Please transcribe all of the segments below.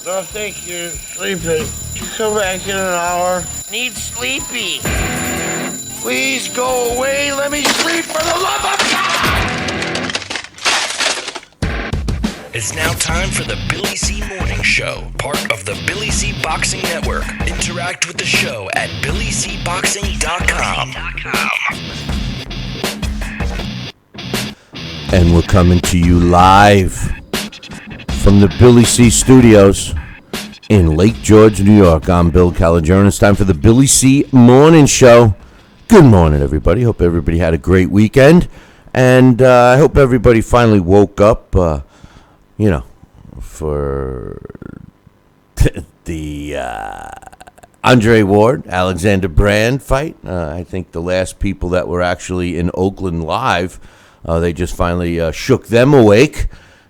No, thank you. Sleepy. Come back in an hour. Need sleepy. Please go away. Let me sleep for the love of God! It's now time for the Billy C. Morning Show, part of the Billy C. Boxing Network. Interact with the show at BillyCBoxing.com. And we're coming to you live from the Billy C. Studios in Lake George, New York. I'm Bill Caligione. It's time for the Billy C. Morning Show. Good morning, everybody. Hope everybody had a great weekend. And I hope everybody finally woke up, for the Andre Ward, Alexander Brand fight. I think the last people that were actually in Oakland live, they just finally shook them awake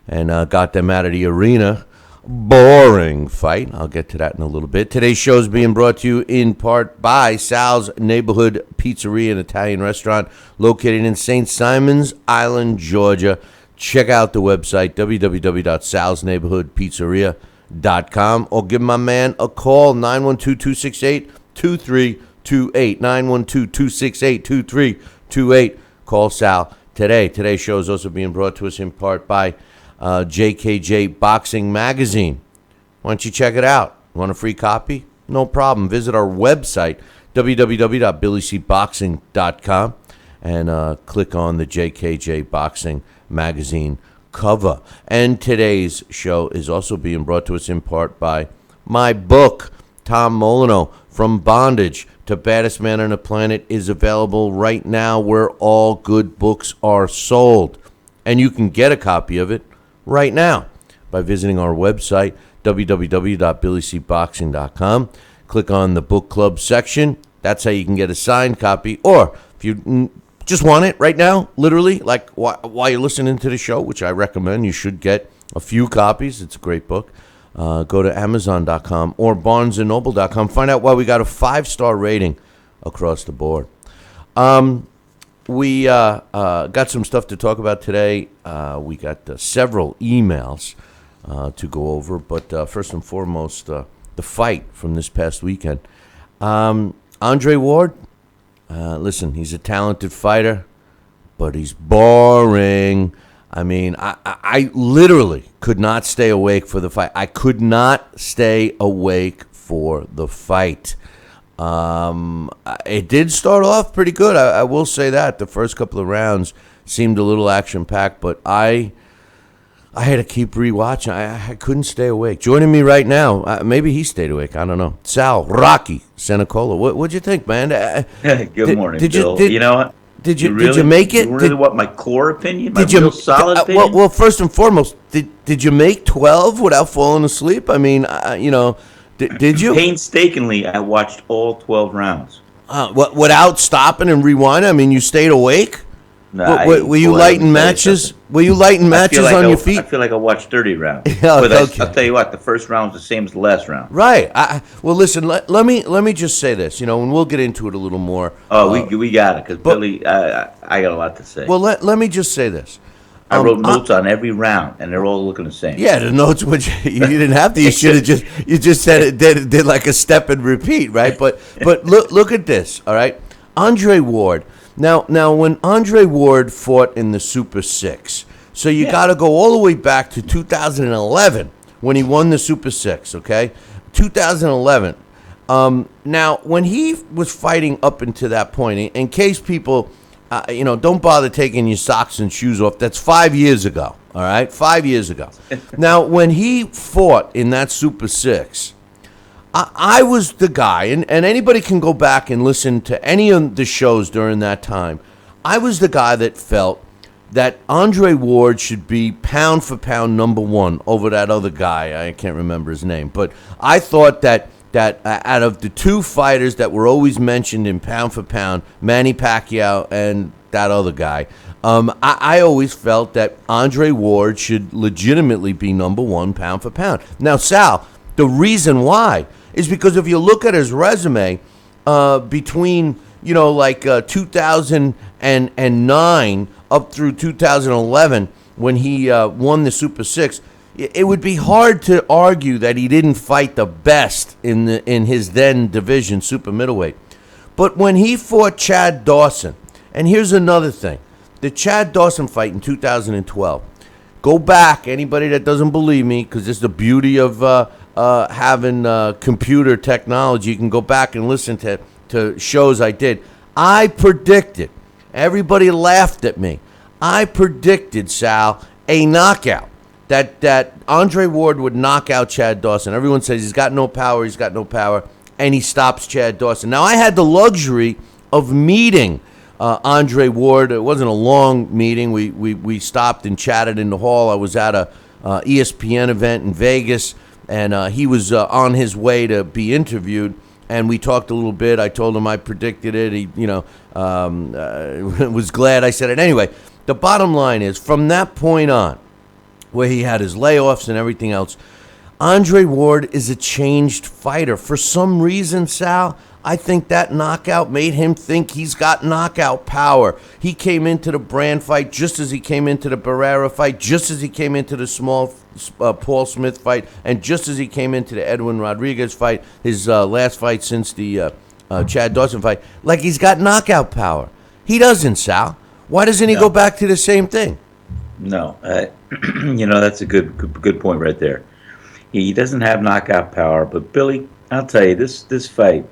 and got them out of the arena. Boring fight. I'll get to that in a little bit. Today's show is being brought to you in part by Sal's Neighborhood Pizzeria and Italian Restaurant located in St. Simons Island, Georgia. Check out the website, www.salsneighborhoodpizzeria.com, or give my man a call, 912-268-2328, 912-268-2328. Call Sal today. Today's show is also being brought to us in part by JKJ Boxing Magazine. Why don't you check it out? Want a free copy? No problem. Visit our website, www.billycboxing.com, and click on the JKJ Boxing Magazine cover. And today's show is also being brought to us in part by my book, Tom Molyneux, From Bondage to Baddest Man on the Planet, is available right now where all good books are sold. And you can get a copy of it right now by visiting our website, www.billycboxing.com. Click on the book club section. That's how you can get a signed copy. Or if you just want it right now, literally, like while you're listening to the show, which I recommend, you should get a few copies. It's a great book. Go to Amazon.com or BarnesandNoble.com. Find out why we got a 5-star rating across the board. We got some stuff to talk about today. We got several emails to go over. But first and foremost, the fight from this past weekend. Andre Ward, listen, he's a talented fighter, but he's boring. I mean, I literally could not stay awake for the fight. I could not stay awake for the fight. It did start off pretty good. I will say that. The first couple of rounds seemed a little action-packed, but I had to keep rewatching. I couldn't stay awake. Joining me right now, maybe he stayed awake. I don't know. Sal, Rocky, Senecola. What'd you think, man? Good morning, Bill. You know what? Did you make it? You really want my core opinion? My real solid opinion? Well, first and foremost, did you make 12 without falling asleep? I mean, did you? Painstakingly, I watched all 12 rounds. Without stopping and rewinding? I mean, you stayed awake? Were you lighting matches? Were you lighting matches on your feet? I feel like I watched 30 rounds. Okay. I'll tell you what, the first round was the same as the last round. Right. Well, listen. Let me just say this. And we'll get into it a little more. Oh, we got it, because Billy, I got a lot to say. Well, let me just say this. I wrote notes on every round, and they're all looking the same. Yeah, the notes, which you didn't have to. You should have just said it. Did like a step and repeat, right? But look at this. All right, Andre Ward. Now, when Andre Ward fought in the Super 6, so you got to go all the way back to 2011 when he won the Super 6, okay? 2011. Now, when he was fighting up until that point, in case people, don't bother taking your socks and shoes off, that's 5 years ago, all right? 5 years ago. Now, when he fought in that Super 6, I was the guy, and anybody can go back and listen to any of the shows during that time. I was the guy that felt that Andre Ward should be pound for pound number one over that other guy. I can't remember his name. But I thought that out of the two fighters that were always mentioned in pound for pound, Manny Pacquiao and that other guy, I always felt that Andre Ward should legitimately be number one pound for pound. Now, Sal, the reason why is because if you look at his resume between, 2009 up through 2011 when he won the Super 6, it would be hard to argue that he didn't fight the best in his then division, super middleweight. But when he fought Chad Dawson, and here's another thing, the Chad Dawson fight in 2012. Go back, anybody that doesn't believe me, because this is the beauty of having computer technology. You can go back and listen to shows I did. I predicted, everybody laughed at me, I predicted, Sal, a knockout. That Andre Ward would knock out Chad Dawson. Everyone says he's got no power, and he stops Chad Dawson. Now, I had the luxury of meeting Andre Ward. It wasn't a long meeting. We stopped and chatted in the hall. I was at a ESPN event in Vegas, and he was on his way to be interviewed, and we talked a little bit. I told him I predicted it. He, was glad I said it. Anyway, the bottom line is, from that point on, where he had his layoffs and everything else, Andre Ward is a changed fighter. For some reason, Sal, I think that knockout made him think he's got knockout power. He came into the Brand fight just as he came into the Barrera fight, just as he came into the small Paul Smith fight, and just as he came into the Edwin Rodriguez fight, his last fight since the Chad Dawson fight, like he's got knockout power. He doesn't, Sal. Why doesn't he go back to the same thing? No, that's a good point right there. He doesn't have knockout power, but Billy, I'll tell you, this fight,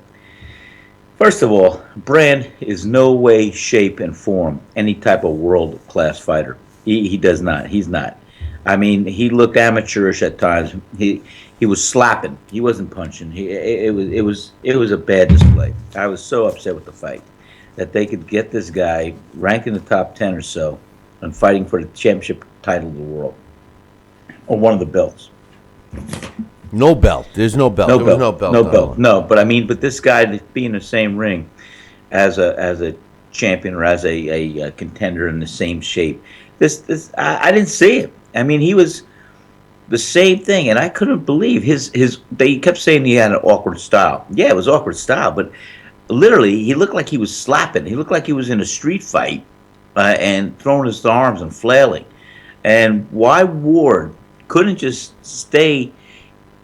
first of all, Brand is no way, shape, and form any type of world-class fighter. He does not. He's not. I mean, he looked amateurish at times. He was slapping. He wasn't punching. It was a bad display. I was so upset with the fight that they could get this guy ranked in the top 10 or so and fighting for the championship title of the world, or one of the belts. No belt. There's no belt. There was no belt. No belt. No, but I mean, this guy to be in the same ring as a champion or as a contender in the same shape. I didn't see it. I mean, he was the same thing, and I couldn't believe his. They kept saying he had an awkward style. Yeah, it was awkward style, but literally, he looked like he was slapping. He looked like he was in a street fight. And throwing his arms and flailing. And why Ward couldn't just stay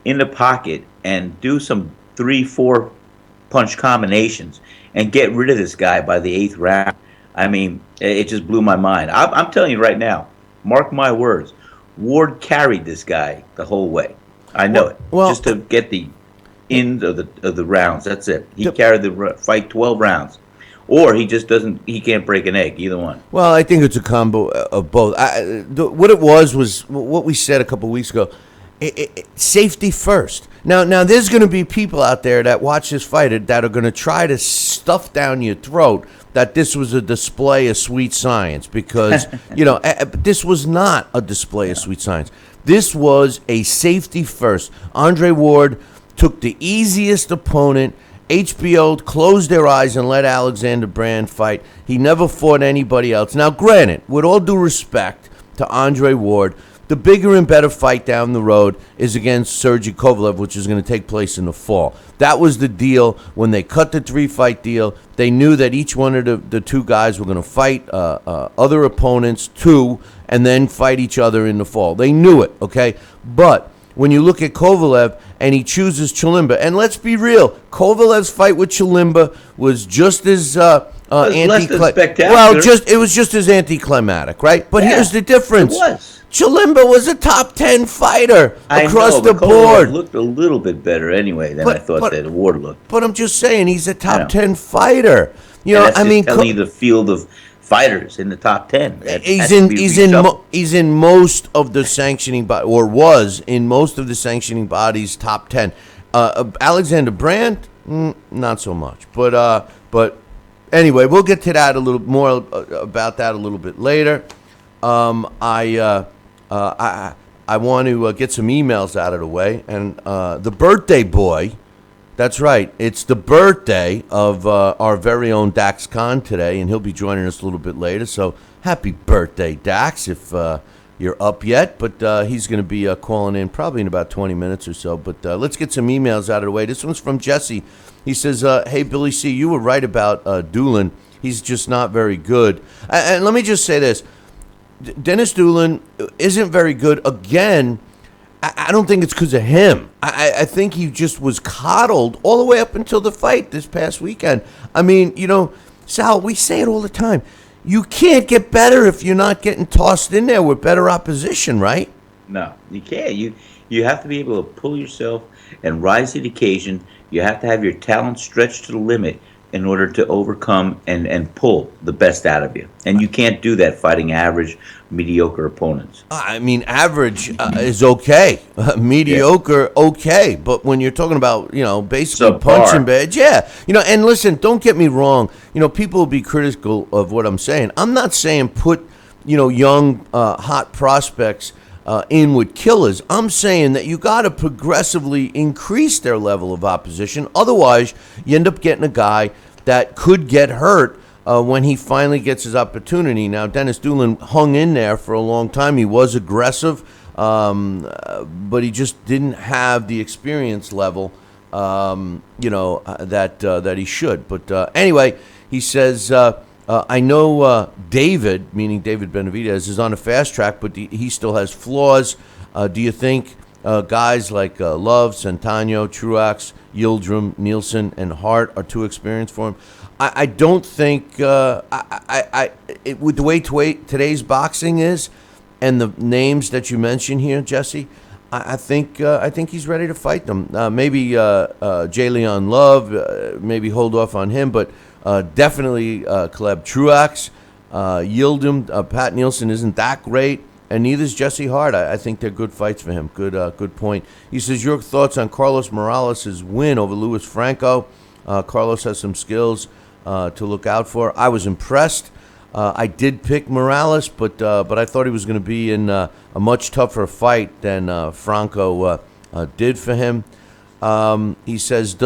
in the pocket and do some 3-4 punch combinations and get rid of this guy by the 8th round. I mean, it just blew my mind. I'm telling you right now, mark my words, Ward carried this guy the whole way. I know it. Just to get the end of the rounds. That's it. He carried the fight 12 rounds. Or he just doesn't. He can't break an egg. Either one. Well, I think it's a combo of both. What it was what we said a couple of weeks ago. Safety first. Now, there's going to be people out there that watch this fight that are going to try to stuff down your throat that this was a display of sweet science, because this was not a display of sweet science. This was a safety first. Andre Ward took the easiest opponent. HBO closed their eyes and let Alexander Brand fight. He never fought anybody else. Now, granted, with all due respect to Andre Ward, the bigger and better fight down the road is against Sergey Kovalev, which is going to take place in the fall. That was the deal. When they cut the 3-fight deal, they knew that each one of the two guys were going to fight other opponents, too, and then fight each other in the fall. They knew it, okay? But when you look at Kovalev and he chooses Chilimba, and let's be real, Kovalev's fight with Chilimba was just as anticlimactic. Well, it was just as anticlimactic, right? But here's the difference. It was. Chilimba was a top 10 fighter across the board. Kovalev looked a little bit better anyway than I thought that Ward looked. But I'm just saying, he's a top 10 fighter. I mean, telling you the field of fighters in the top 10. He's in most of the sanctioning or was in most of the sanctioning bodies top 10. Alexander Brand, not so much. But anyway, we'll get to that a little more about that a little bit later. I want to get some emails out of the way, and the birthday boy. That's right. It's the birthday of our very own Dax Khan today, and he'll be joining us a little bit later. So happy birthday, Dax, if you're up yet. But he's going to be calling in probably in about 20 minutes or so. But let's get some emails out of the way. This one's from Jesse. He says, hey, Billy C., you were right about Doolin. He's just not very good. And let me just say this. Dennis Doolin isn't very good. Again, I don't think it's because of him. I think he just was coddled all the way up until the fight this past weekend. I mean, Sal, we say it all the time. You can't get better if you're not getting tossed in there with better opposition, right? No, you can't. You have to be able to pull yourself and rise to the occasion. You have to have your talent stretched to the limit in order to overcome and pull the best out of you. And you can't do that fighting average, mediocre opponents. I mean, average is okay, mediocre okay, but when you're talking about basically punching bags, and listen, don't get me wrong, people will be critical of what I'm saying. I'm not saying put young hot prospects in with killers. I'm saying that you got to progressively increase their level of opposition. Otherwise, you end up getting a guy that could get hurt when he finally gets his opportunity. Now, Dennis Doolin hung in there for a long time. He was aggressive, but he just didn't have the experience level, that he should. But anyway, he says, I know David, meaning David Benavidez, is on a fast track, but he still has flaws. Do you think guys like Love, Centeno, Truax, Yildirim, Nielsen, and Hart are too experienced for him? I don't think with the way today's boxing is, and the names that you mentioned here, Jesse, I think he's ready to fight them. Maybe Jalen Love, maybe hold off on him, but definitely Caleb Truax, Yildirim, Pat Nielsen isn't that great, and neither is Jesse Hart. I think they're good fights for him. Good point. He says, your thoughts on Carlos Morales' win over Luis Franco? Carlos has some skills to look out for. I was impressed. I did pick Morales, but I thought he was going to be in a much tougher fight than Franco did for him. He says,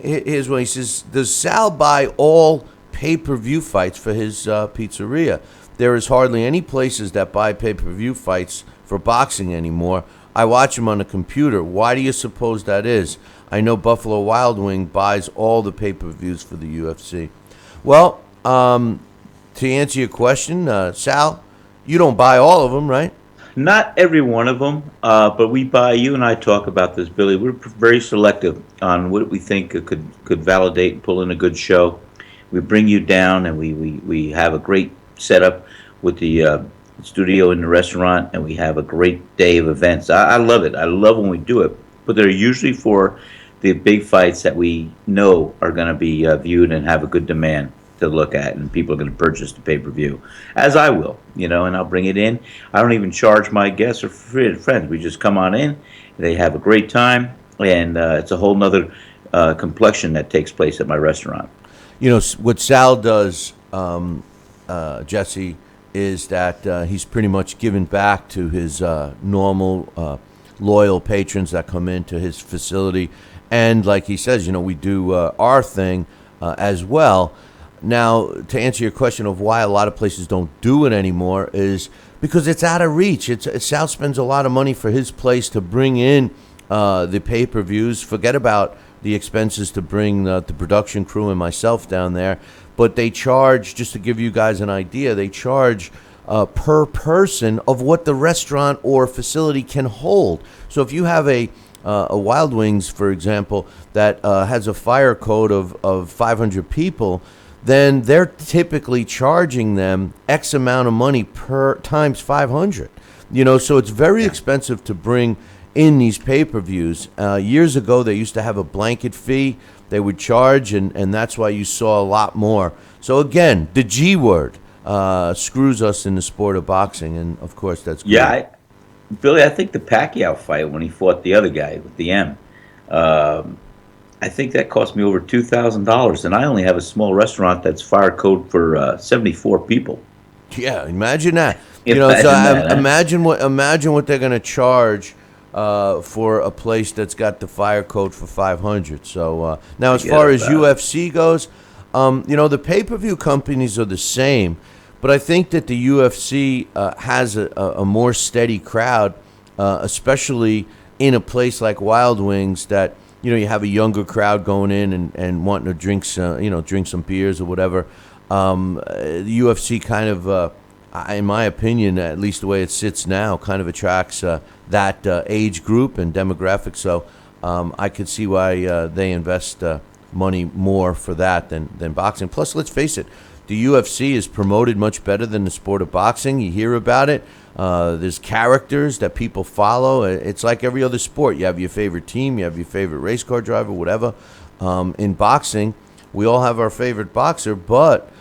here's what he says, does Sal buy all pay-per-view fights for his pizzeria? There is hardly any places that buy pay-per-view fights for boxing anymore. I watch them on the computer. Why do you suppose that is? I know Buffalo Wild Wing buys all the pay-per-views for the UFC. Well, to answer your question, Sal, you don't buy all of them, right? Not every one of them, but we buy. You and I talk about this, Billy. We're very selective on what we think could validate and pull in a good show. We bring you down, and we have a great setup with the studio in the restaurant, and we have a great day of events. I love it. I love when we do it, but they're usually for the big fights that we know are going to be viewed and have a good demand to look at, and people are going to purchase the pay-per-view, as I will, and I'll bring it in. I don't even charge my guests or friends. We just come on in, they have a great time, and it's a whole nother complexion that takes place at my restaurant. What Sal does, Jesse, is that he's pretty much given back to his normal loyal patrons that come into his facility, and like he says, we do our thing as well. Now, to answer your question of why a lot of places don't do it anymore is because it's out of reach. Sal spends a lot of money for his place to bring in the pay-per-views. Forget about the expenses to bring the production crew and myself down there. But they charge, just to give you guys an idea, they charge per person of what the restaurant or facility can hold. So if you have a Wild Wings, for example, that has a fire code of 500 people, then they're typically charging them X amount of money per times 500. So it's very expensive to bring in these pay-per-views. Years ago, they used to have a blanket fee they would charge, and that's why you saw a lot more. So again, the G word screws us in the sport of boxing, and of course that's good. Yeah, Billy, I think the Pacquiao fight when he fought the other guy with the M, I think that cost me over $2,000, and I only have a small restaurant that's fire code for 74 people. Yeah, imagine that. Imagine what they're going to charge for a place that's got the fire code for 500. So now, as far as UFC goes, the pay-per-view companies are the same, but I think that the UFC has a more steady crowd, especially in a place like Wild Wings that. You have a younger crowd going in and wanting to drink some beers or whatever. The UFC kind of, in my opinion, at least the way it sits now, kind of attracts that age group and demographic. So I could see why they invest money more for that than boxing. Plus, let's face it, the UFC is promoted much better than the sport of boxing. You hear about it. There's characters that people follow. It's like every other sport. You have your favorite team. You have your favorite race car driver, whatever. In boxing, we all have our favorite boxer, but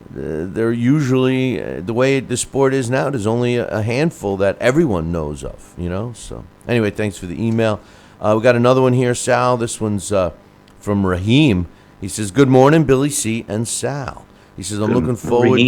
they're usually, the way the sport is now, there's only a handful that everyone knows of, So anyway, thanks for the email. We got another one here, Sal. This one's from Raheem. He says, good morning, Billy C. and Sal. He says, I'm looking forward.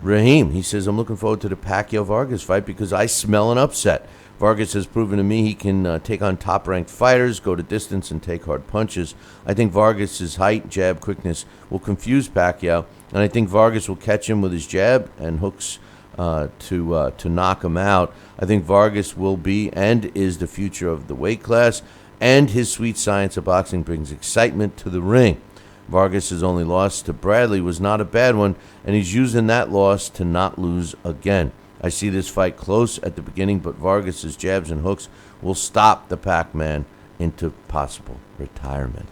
Raheem. He says, I'm looking forward to the Pacquiao-Vargas fight because I smell an upset. Vargas has proven to me he can take on top-ranked fighters, go to distance, and take hard punches. I think Vargas' height, jab, quickness will confuse Pacquiao, and I think Vargas will catch him with his jab and hooks to knock him out. I think Vargas will be and is the future of the weight class, and his sweet science of boxing brings excitement to the ring. Vargas' only loss to Bradley was not a bad one, and he's using that loss to not lose again. I see this fight close at the beginning, but Vargas' jabs and hooks will stop the Pac-Man into possible retirement.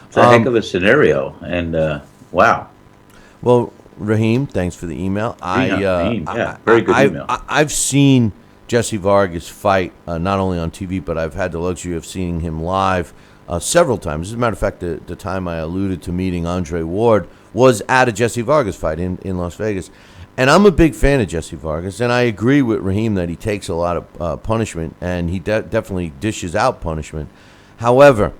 It's a heck of a scenario, and wow. Well, Raheem, thanks for the email. Raheem, very good email. I've seen Jesse Vargas fight not only on TV, but I've had the luxury of seeing him live several times. As a matter of fact, the time I alluded to meeting Andre Ward was at a Jesse Vargas fight in Las Vegas. And I'm a big fan of Jesse Vargas, and I agree with Raheem that he takes a lot of punishment, and he definitely dishes out punishment. However,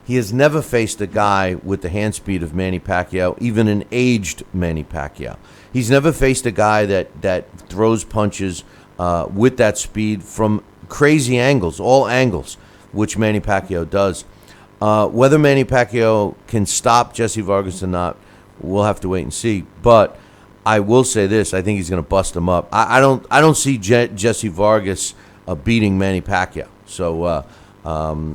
he has never faced a guy with the hand speed of Manny Pacquiao, even an aged Manny Pacquiao. He's never faced a guy that throws punches with that speed from crazy angles, all angles, which Manny Pacquiao does. Whether Manny Pacquiao can stop Jesse Vargas or not, we'll have to wait and see. But I will say this: I think he's going to bust him up. I don't see Jesse Vargas beating Manny Pacquiao. So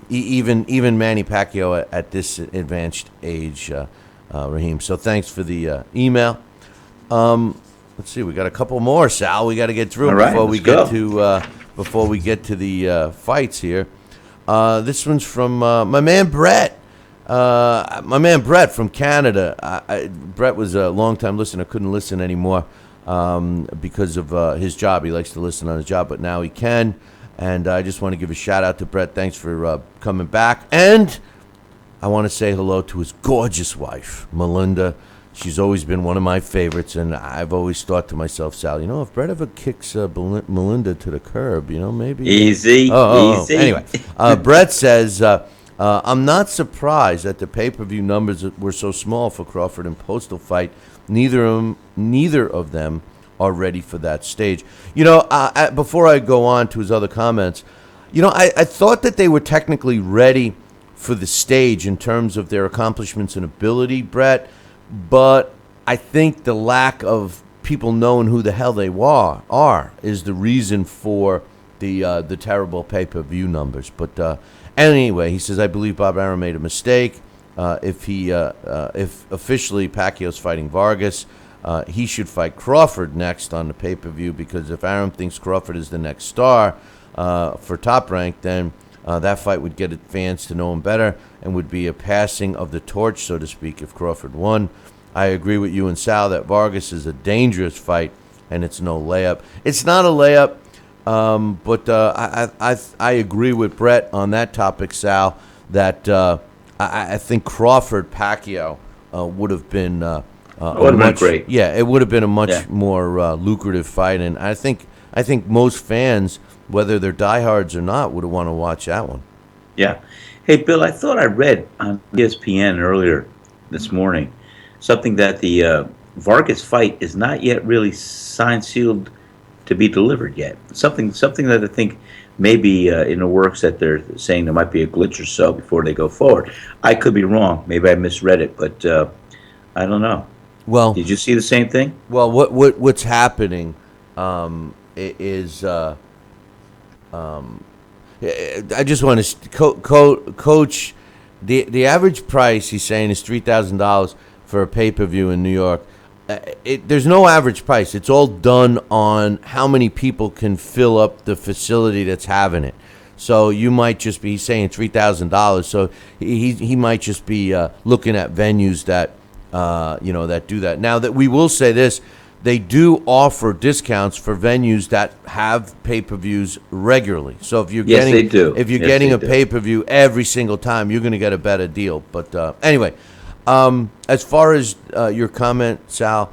even Manny Pacquiao at this advanced age, Raheem. So thanks for the email. Let's see, we got a couple more, Sal. We got to get through before we get to the fights here. This one's from my man Brett. Brett from Canada. Brett was a long-time listener, couldn't listen anymore because of his job. He likes to listen on his job, but now he can. And I just want to give a shout-out to Brett. Thanks for coming back. And I want to say hello to his gorgeous wife, Melinda. She's always been one of my favorites, and I've always thought to myself, Sal, if Brett ever kicks Melinda to the curb, maybe... Easy. Easy. Anyway, Brett says... I'm not surprised that the pay-per-view numbers were so small for Crawford and Postal fight. Neither of them are ready for that stage. Before I go on to his other comments, I thought that they were technically ready for the stage in terms of their accomplishments and ability, Brett, but I think the lack of people knowing who the hell they are is the reason for the terrible pay-per-view numbers. But anyway, he says, I believe Bob Arum made a mistake. If officially Pacquiao's fighting Vargas, he should fight Crawford next on the pay-per-view, because if Arum thinks Crawford is the next star for Top Rank, then that fight would get fans to know him better and would be a passing of the torch, so to speak, if Crawford won. I agree with you and Sal that Vargas is a dangerous fight, and it's no layup. It's not a layup. But I agree with Brett on that topic, Sal, that I think Crawford Pacquiao would have been great. Yeah, it would have been a much more lucrative fight, and I think most fans, whether they're diehards or not, would want to watch that one. Yeah. Hey, Bill, I thought I read on ESPN earlier this morning something that the Vargas fight is not yet really signed, sealed, to be delivered yet. Something that I think may be in the works, that they're saying there might be a glitch or so before they go forward. I could be wrong. Maybe I misread it, but I don't know. Well, did you see the same thing? Well, what's happening is I just want to coach. The average price, he's saying, is $3,000 for a pay-per-view in New York. there's no average price. It's all done on how many people can fill up the facility that's having it. So you might just be saying $3,000. So he might just be looking at venues that that do that. Now that we will say this, they do offer discounts for venues that have pay-per-views regularly. So if you're Yes, they do. if you're Yes, getting they a do. pay-per-view every single time, you're going to get a better deal. But anyway, as far as your comment, Sal,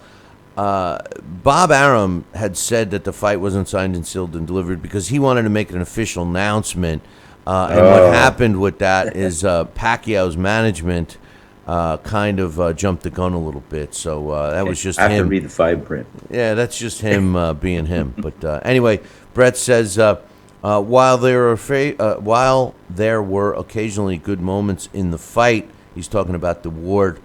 Bob Arum had said that the fight wasn't signed and sealed and delivered because he wanted to make an official announcement. And what happened with that is Pacquiao's management kind of jumped the gun a little bit. So that was just I have to him. read the fine print. Yeah, that's just him being him. But anyway, Brett says while there were occasionally good moments in the fight, he's talking about the Ward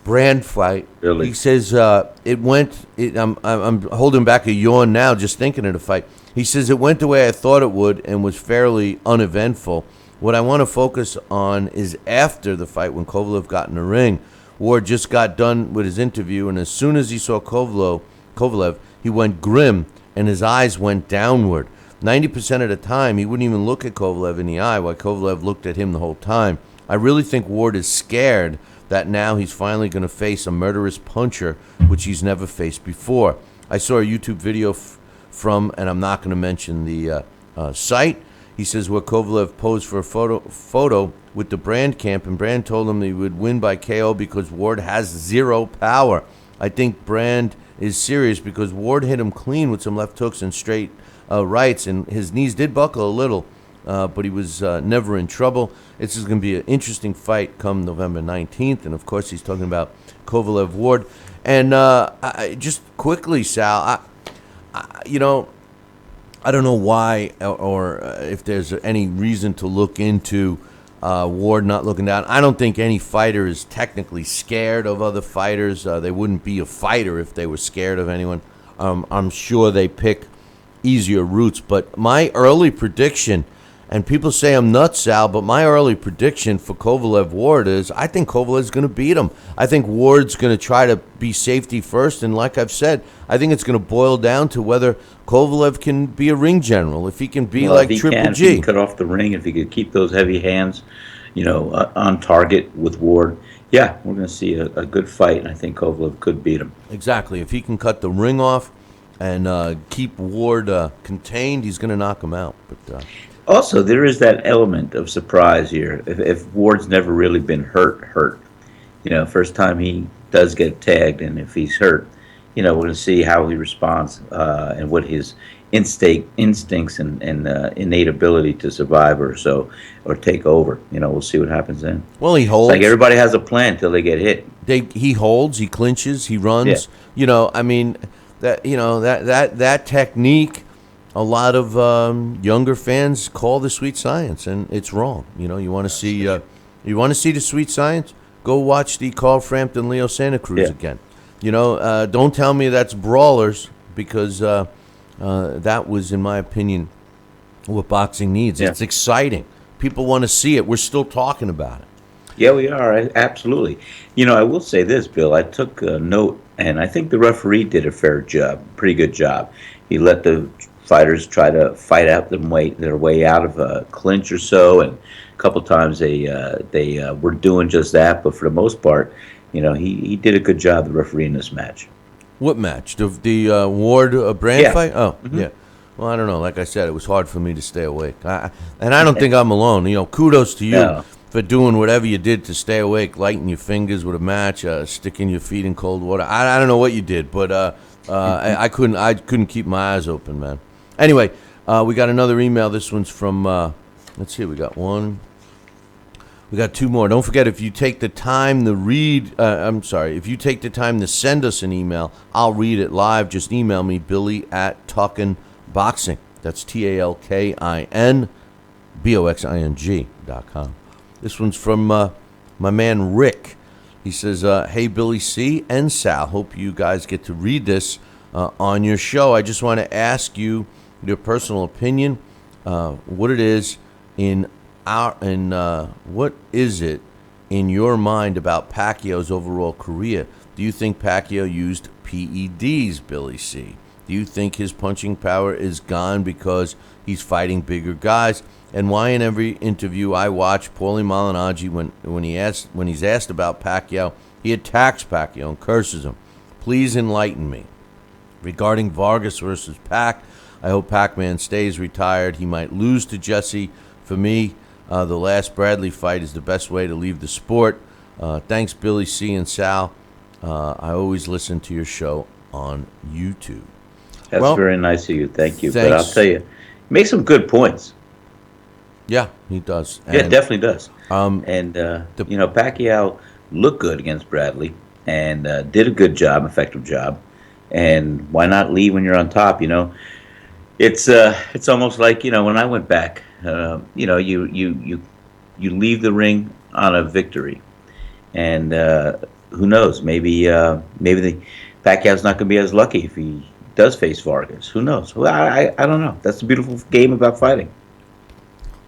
Brand fight. Really? He says I'm holding back a yawn now just thinking of the fight. He says it went the way I thought it would and was fairly uneventful. What I want to focus on is after the fight when Kovalev got in the ring. Ward just got done with his interview, and as soon as he saw Kovalev, he went grim, and his eyes went downward. 90% of the time, he wouldn't even look at Kovalev in the eye, while Kovalev looked at him the whole time. I really think Ward is scared that now he's finally going to face a murderous puncher, which he's never faced before. I saw a YouTube video from, and I'm not going to mention the site. He says where Kovalev posed for a photo with the Brand camp, and Brand told him he would win by KO because Ward has zero power. I think Brand is serious because Ward hit him clean with some left hooks and straight rights, and his knees did buckle a little, but he was never in trouble. This is going to be an interesting fight come November 19th, and of course he's talking about Kovalev Ward. And just quickly, Sal, I don't know why or if there's any reason to look into Ward not looking down. I don't think any fighter is technically scared of other fighters. They wouldn't be a fighter if they were scared of anyone. I'm sure they pick easier routes. But my early prediction, and people say I'm nuts, Sal, but my early prediction for Kovalev Ward is I think Kovalev's going to beat him. I think Ward's going to try to be safety first, and like I've said, I think it's going to boil down to whether Kovalev can be a ring general, if he can be like Triple G. If he can cut off the ring, if he could keep those heavy hands, on target with Ward, yeah, we're going to see a good fight, and I think Kovalev could beat him. Exactly. If he can cut the ring off and keep Ward contained, he's going to knock him out. But also, there is that element of surprise here. If Ward's never really been hurt, first time he does get tagged, and if he's hurt, we're going to see how he responds and what his instincts and innate ability to survive or take over. We'll see what happens then. Well, he holds. It's like everybody has a plan till they get hit. He holds, he clinches, he runs. Yeah. That technique. A lot of younger fans call the sweet science, and it's wrong. You want to see the sweet science? Go watch the Carl Frampton Leo Santa Cruz again. Don't tell me that's brawlers because that was, in my opinion, what boxing needs. Yeah. It's exciting. People want to see it. We're still talking about it. Yeah, we are. Absolutely. I will say this, Bill. I took a note, and I think the referee did a pretty good job. He let the fighters try to fight out their way out of a clinch or so, and a couple times they were doing just that. But for the most part, he did a good job, the referee, in this match. What match? The Ward Brand fight? Oh, Mm-hmm. yeah. Well, I don't know. Like I said, it was hard for me to stay awake. And I don't think I'm alone. Kudos to you for doing whatever you did to stay awake, lighting your fingers with a match, sticking your feet in cold water. I don't know what you did, but I couldn't keep my eyes open, man. Anyway, we got another email. This one's from, let's see, we got one. We got two more. Don't forget, if you take the time to if you take the time to send us an email, I'll read it live. Just email me, Billy@TalkinBoxing. That's TalkinBoxing.com. This one's from my man Rick. He says, hey, Billy C. and Sal. Hope you guys get to read this on your show. I just want to ask you your personal opinion, what it is what is it in your mind about Pacquiao's overall career? Do you think Pacquiao used PEDs, Billy C? Do you think his punching power is gone because he's fighting bigger guys? And why in every interview I watch, Paulie Malignaggi, when he's asked about Pacquiao, he attacks Pacquiao and curses him? Please enlighten me. Regarding Vargas versus Pac, I hope Pac-Man stays retired. He might lose to Jesse. For me, the last Bradley fight is the best way to leave the sport. Thanks, Billy C. and Sal. I always listen to your show on YouTube. That's very nice of you. Thank you. Thanks. But I'll tell you, he makes some good points. Yeah, he does. Yeah, definitely does. And Pacquiao looked good against Bradley and did a good job, effective job. And why not leave when you're on top? It's almost like when I went back. You leave the ring on a victory, and who knows? Maybe the Pacquiao's not going to be as lucky if he does face Vargas. Who knows? Well, I don't know. That's the beautiful game about fighting.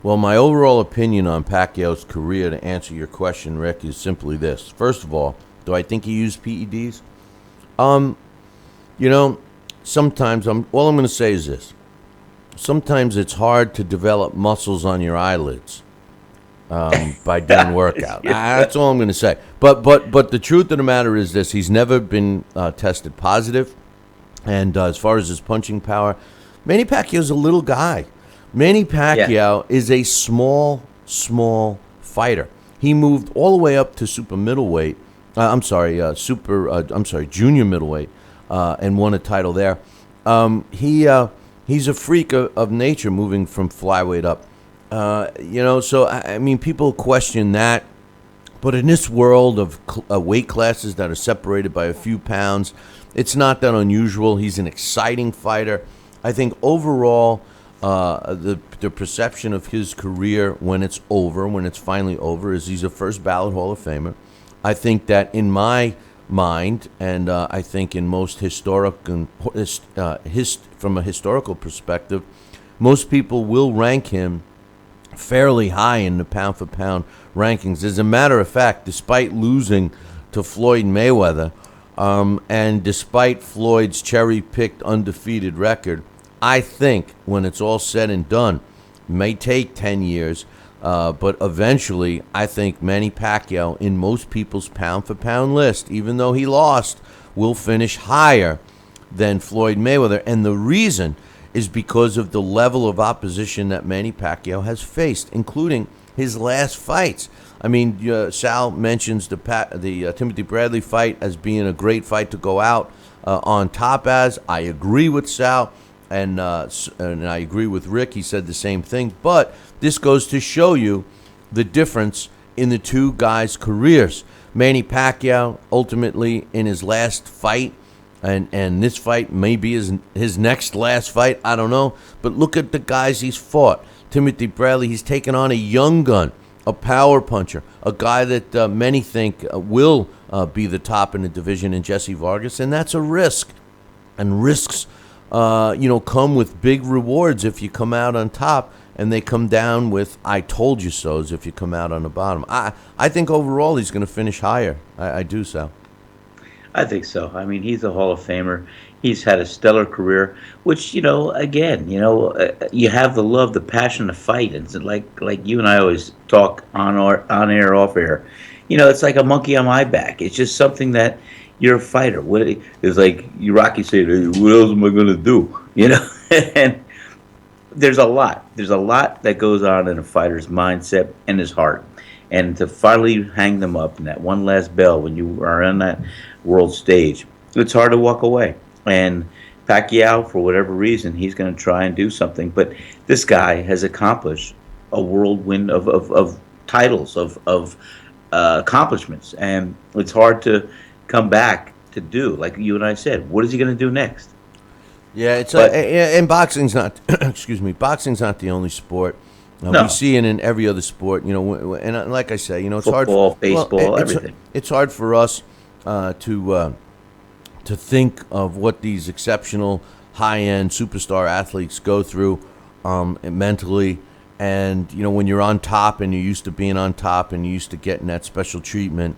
Well, my overall opinion on Pacquiao's career, to answer your question, Rick, is simply this. First of all, do I think he used PEDs? Sometimes all I'm going to say is this. Sometimes it's hard to develop muscles on your eyelids by doing workout. That's all I'm going to say. But the truth of the matter is this. He's never been tested positive. And as far as his punching power, Manny Pacquiao's a little guy. Manny Pacquiao is a small fighter. He moved all the way up to super middleweight. Junior middleweight, and won a title there. He's a freak of nature, moving from flyweight up. So I mean, people question that, but in this world of weight classes that are separated by a few pounds, it's not that unusual. He's an exciting fighter. I think overall, the perception of his career when it's finally over, is he's a first ballot Hall of Famer. I think that in my mind, and I think in most from a historical perspective, most people will rank him fairly high in the pound-for-pound rankings. As a matter of fact, despite losing to Floyd Mayweather, and despite Floyd's cherry-picked undefeated record, I think when it's all said and done, it may take 10 years, but eventually I think Manny Pacquiao, in most people's pound-for-pound list, even though he lost, will finish higher than Floyd Mayweather. And the reason is because of the level of opposition that Manny Pacquiao has faced, including his last fights. I mean, Sal mentions the Timothy Bradley fight as being a great fight to go out on top as. I agree with Sal, and I agree with Rick. He said the same thing. But this goes to show you the difference in the two guys' careers. Manny Pacquiao, ultimately, in his last fight, and this fight may be his next last fight, I don't know. But look at the guys he's fought. Timothy Bradley, he's taken on a young gun, a power puncher, a guy that many think will be the top in the division in Jesse Vargas, and that's a risk. And risks, come with big rewards if you come out on top, and they come down with "I told you so"s if you come out on the bottom. I think overall he's going to finish higher. I do, Sal. I think so. I mean, he's a Hall of Famer. He's had a stellar career, which, you have the love, the passion to fight. And like you and I always talk on air, off air. It's like a monkey on my back. It's just something that you're a fighter. It's like Rocky said, what else am I going to do? And there's a lot. There's a lot that goes on in a fighter's mindset and his heart. And to finally hang them up in that one last bell when you are on that world stage, it's hard to walk away. And Pacquiao, for whatever reason, he's going to try and do something. But this guy has accomplished a whirlwind of titles, of accomplishments. And it's hard to come back to do. Like you and I said, what is he going to do next? Yeah, and boxing's not, boxing's not the only sport. No. We see it in every other sport, and like I say, it's Football, hard. Baseball, everything. It's hard for us to think of what these exceptional, high-end superstar athletes go through mentally, and when you're on top and you're used to being on top and you're used to getting that special treatment,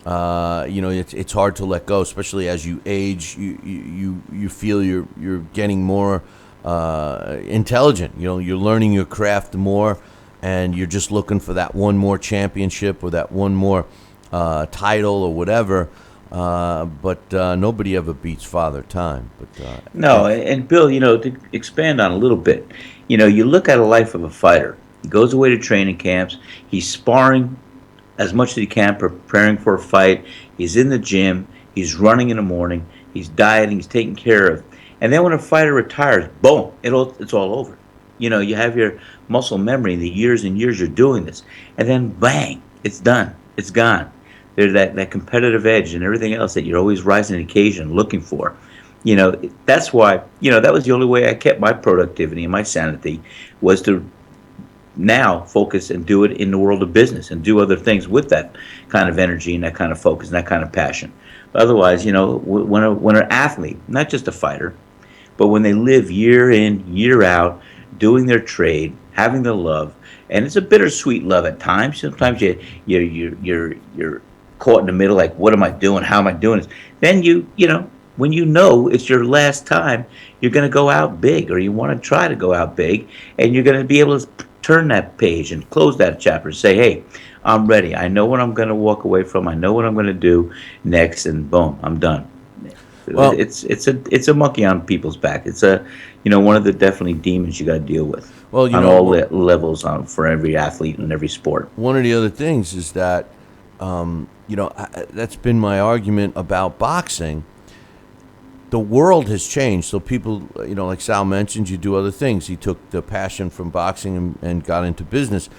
It's hard to let go, especially as you age. You feel you're getting more intelligent. You're learning your craft more, and you're just looking for that one more championship or that one more title or whatever. But nobody ever beats Father Time. But No, and Bill, to expand on a little bit, you look at a life of a fighter. He goes away to training camps. He's sparring as much as he can, preparing for a fight. He's in the gym. He's running in the morning. He's dieting. He's taking care of. And then when a fighter retires, boom, it's all over. You have your muscle memory, the years and years you're doing this, and then bang, it's done. It's gone. There's that competitive edge and everything else that you're always rising to the occasion looking for. That's why, that was the only way I kept my productivity and my sanity, was to now focus and do it in the world of business and do other things with that kind of energy and that kind of focus and that kind of passion. Otherwise, when an athlete, not just a fighter, but when they live year in, year out, doing their trade, having the love, and it's a bittersweet love at times. Sometimes you're caught in the middle, like, what am I doing? How am I doing this? Then when it's your last time, you're going to go out big, or you want to try to go out big, and you're going to be able to turn that page and close that chapter and say, hey, I'm ready. I know what I'm going to walk away from. I know what I'm going to do next, and boom, I'm done. Well, it's a monkey on people's back. It's one of the definitely demons you got to deal with. Well, on all levels, for every athlete and every sport. One of the other things is that, that's been my argument about boxing. The world has changed, so people, like Sal mentioned, you do other things. He took the passion from boxing and got into business,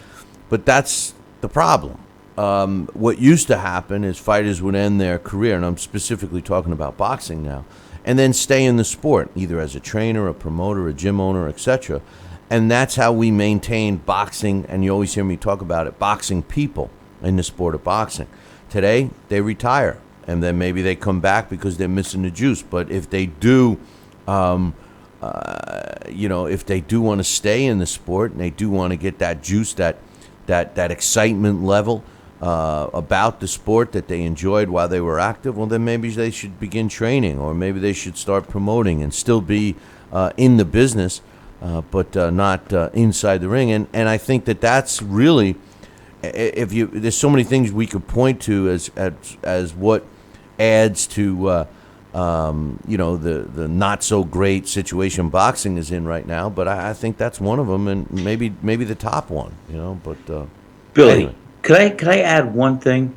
but that's the problem. What used to happen is fighters would end their career, and I'm specifically talking about boxing now, and then stay in the sport, either as a trainer, a promoter, a gym owner, etc. And that's how we maintain boxing, and you always hear me talk about it, boxing people in the sport of boxing. Today, they retire, and then maybe they come back because they're missing the juice. But if they do, if they do want to stay in the sport and they do want to get that juice, that excitement level about the sport that they enjoyed while they were active, well, then maybe they should begin training, or maybe they should start promoting and still be in the business, but not inside the ring. And I think that's really, there's so many things we could point to as what adds to the not so great situation boxing is in right now. But I think that's one of them, and maybe the top one. But Billy, anyway. Could I add one thing?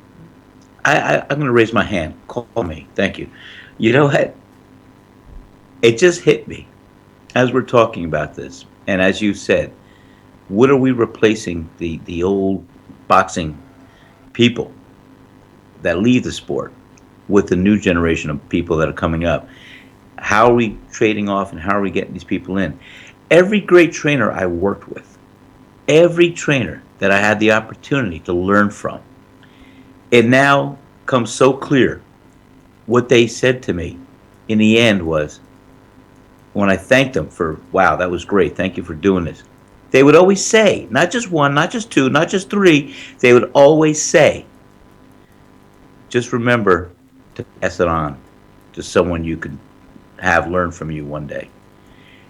I'm going to raise my hand. Call me. Thank you. You know what? It just hit me as we're talking about this, and as you said, what are we replacing the old boxing people that leave the sport with the new generation of people that are coming up? How are we trading off, and how are we getting these people in? Every great trainer I worked with, every trainer that I had the opportunity to learn from, it now comes so clear what they said to me in the end was, when I thanked them for, wow, that was great, thank you for doing this, they would always say, not just one, not just two, not just three, they would always say, just remember to pass it on to someone you could have learn from you one day.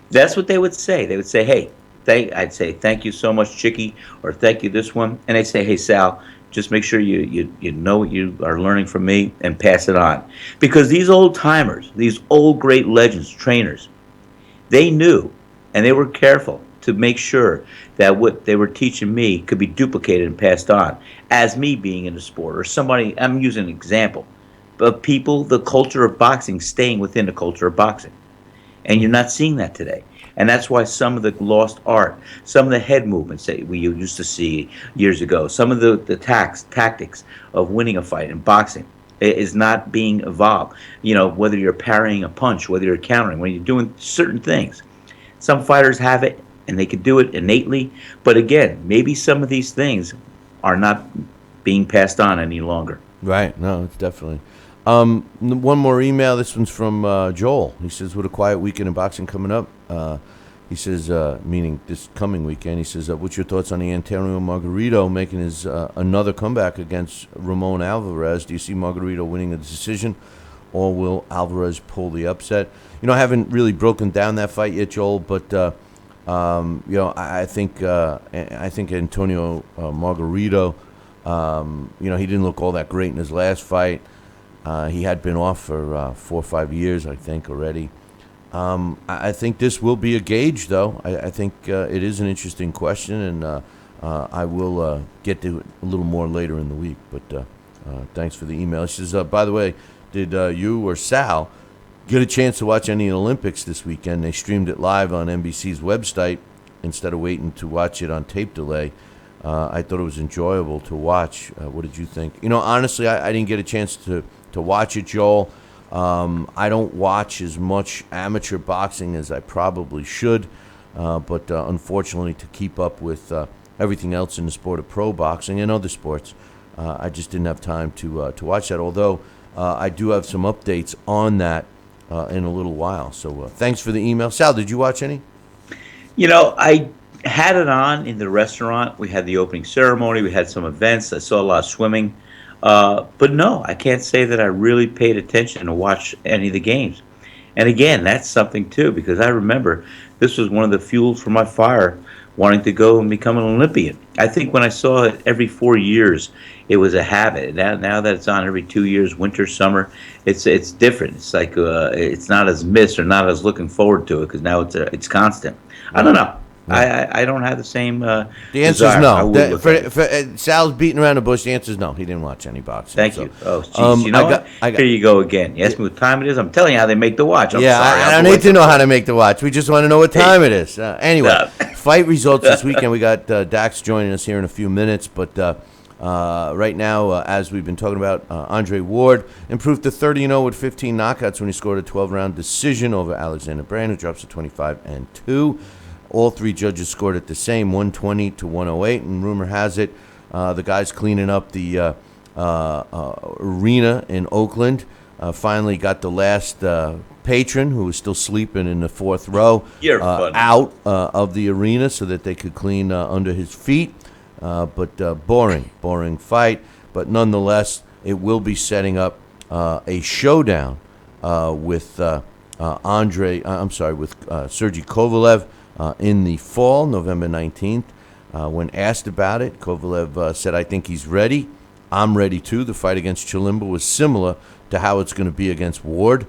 That's what they would say. They would say, hey, I'd say, thank you so much, Chicky, or thank you, this one. And they'd say, hey, Sal, just make sure you know what you are learning from me and pass it on. Because these old timers, these old great legends, trainers, they knew, and they were careful to make sure that what they were teaching me could be duplicated and passed on as me being in the sport, or somebody, I'm using an example, but people, the culture of boxing staying within the culture of boxing. And you're not seeing that today. And that's why some of the lost art, some of the head movements that we used to see years ago, some of the tactics of winning a fight in boxing is not being evolved. Whether you're parrying a punch, whether you're countering, when you're doing certain things. Some fighters have it, and they can do it innately. But again, maybe some of these things are not being passed on any longer. Right. No, it's definitely. One more email. This one's from Joel. He says, with a quiet weekend in boxing coming up, He says, meaning this coming weekend, he says, what's your thoughts on the Antonio Margarito making his another comeback against Ramon Alvarez? Do you see Margarito winning the decision, or will Alvarez pull the upset? I haven't really broken down that fight yet, Joel, but I think Antonio Margarito, he didn't look all that great in his last fight. He had been off for 4 or 5 years, I think, already. I think this will be a gauge, though. I think it is an interesting question, and I will get to it a little more later in the week. But thanks for the email. She says, by the way, did you or Sal get a chance to watch any of the Olympics this weekend? They streamed it live on NBC's website instead of waiting to watch it on tape delay. I thought it was enjoyable to watch. What did you think? Honestly, I didn't get a chance to watch it, Joel. I don't watch as much amateur boxing as I probably should, but unfortunately, to keep up with everything else in the sport of pro boxing and other sports, I just didn't have time to watch that, although I do have some updates on that in a little while. So thanks for the email. Sal, did you watch any? I had it on in the restaurant. We had the opening ceremony. We had some events. I saw a lot of swimming. But no, I can't say that I really paid attention to watch any of the games. And again, that's something too, because I remember this was one of the fuels for my fire, wanting to go and become an Olympian. I think when I saw it every 4 years, it was a habit. Now that it's on every 2 years, winter, summer, it's different. It's like it's not as missed or not as looking forward to it, because now it's constant. I don't know. I don't have the same. The answer is no. Sal's beating around the bush. The answer is no. He didn't watch any boxing. Thank you. Oh, geez. Here you go again. You ask me what time it is. I'm telling you how they make the watch. I'm sorry. I don't need to know how to make the watch. We just want to know what time it is. Anyway, fight results this weekend. We got Dax joining us here in a few minutes, but right now, as we've been talking about, Andre Ward improved to 30-0 with 15 knockouts when he scored a 12-round decision over Alexander Brand, who drops to 25-2. All three judges scored it the same, 120 to 108. And rumor has it, the guys cleaning up the arena in Oakland finally got the last patron, who was still sleeping in the fourth row, out of the arena so that they could clean under his feet. But boring fight. But nonetheless, it will be setting up a showdown with Sergey Kovalev in the fall, November 19th. When asked about it, Kovalev said, I think he's ready. I'm ready too. The fight against Chilimba was similar to how it's going to be against Ward.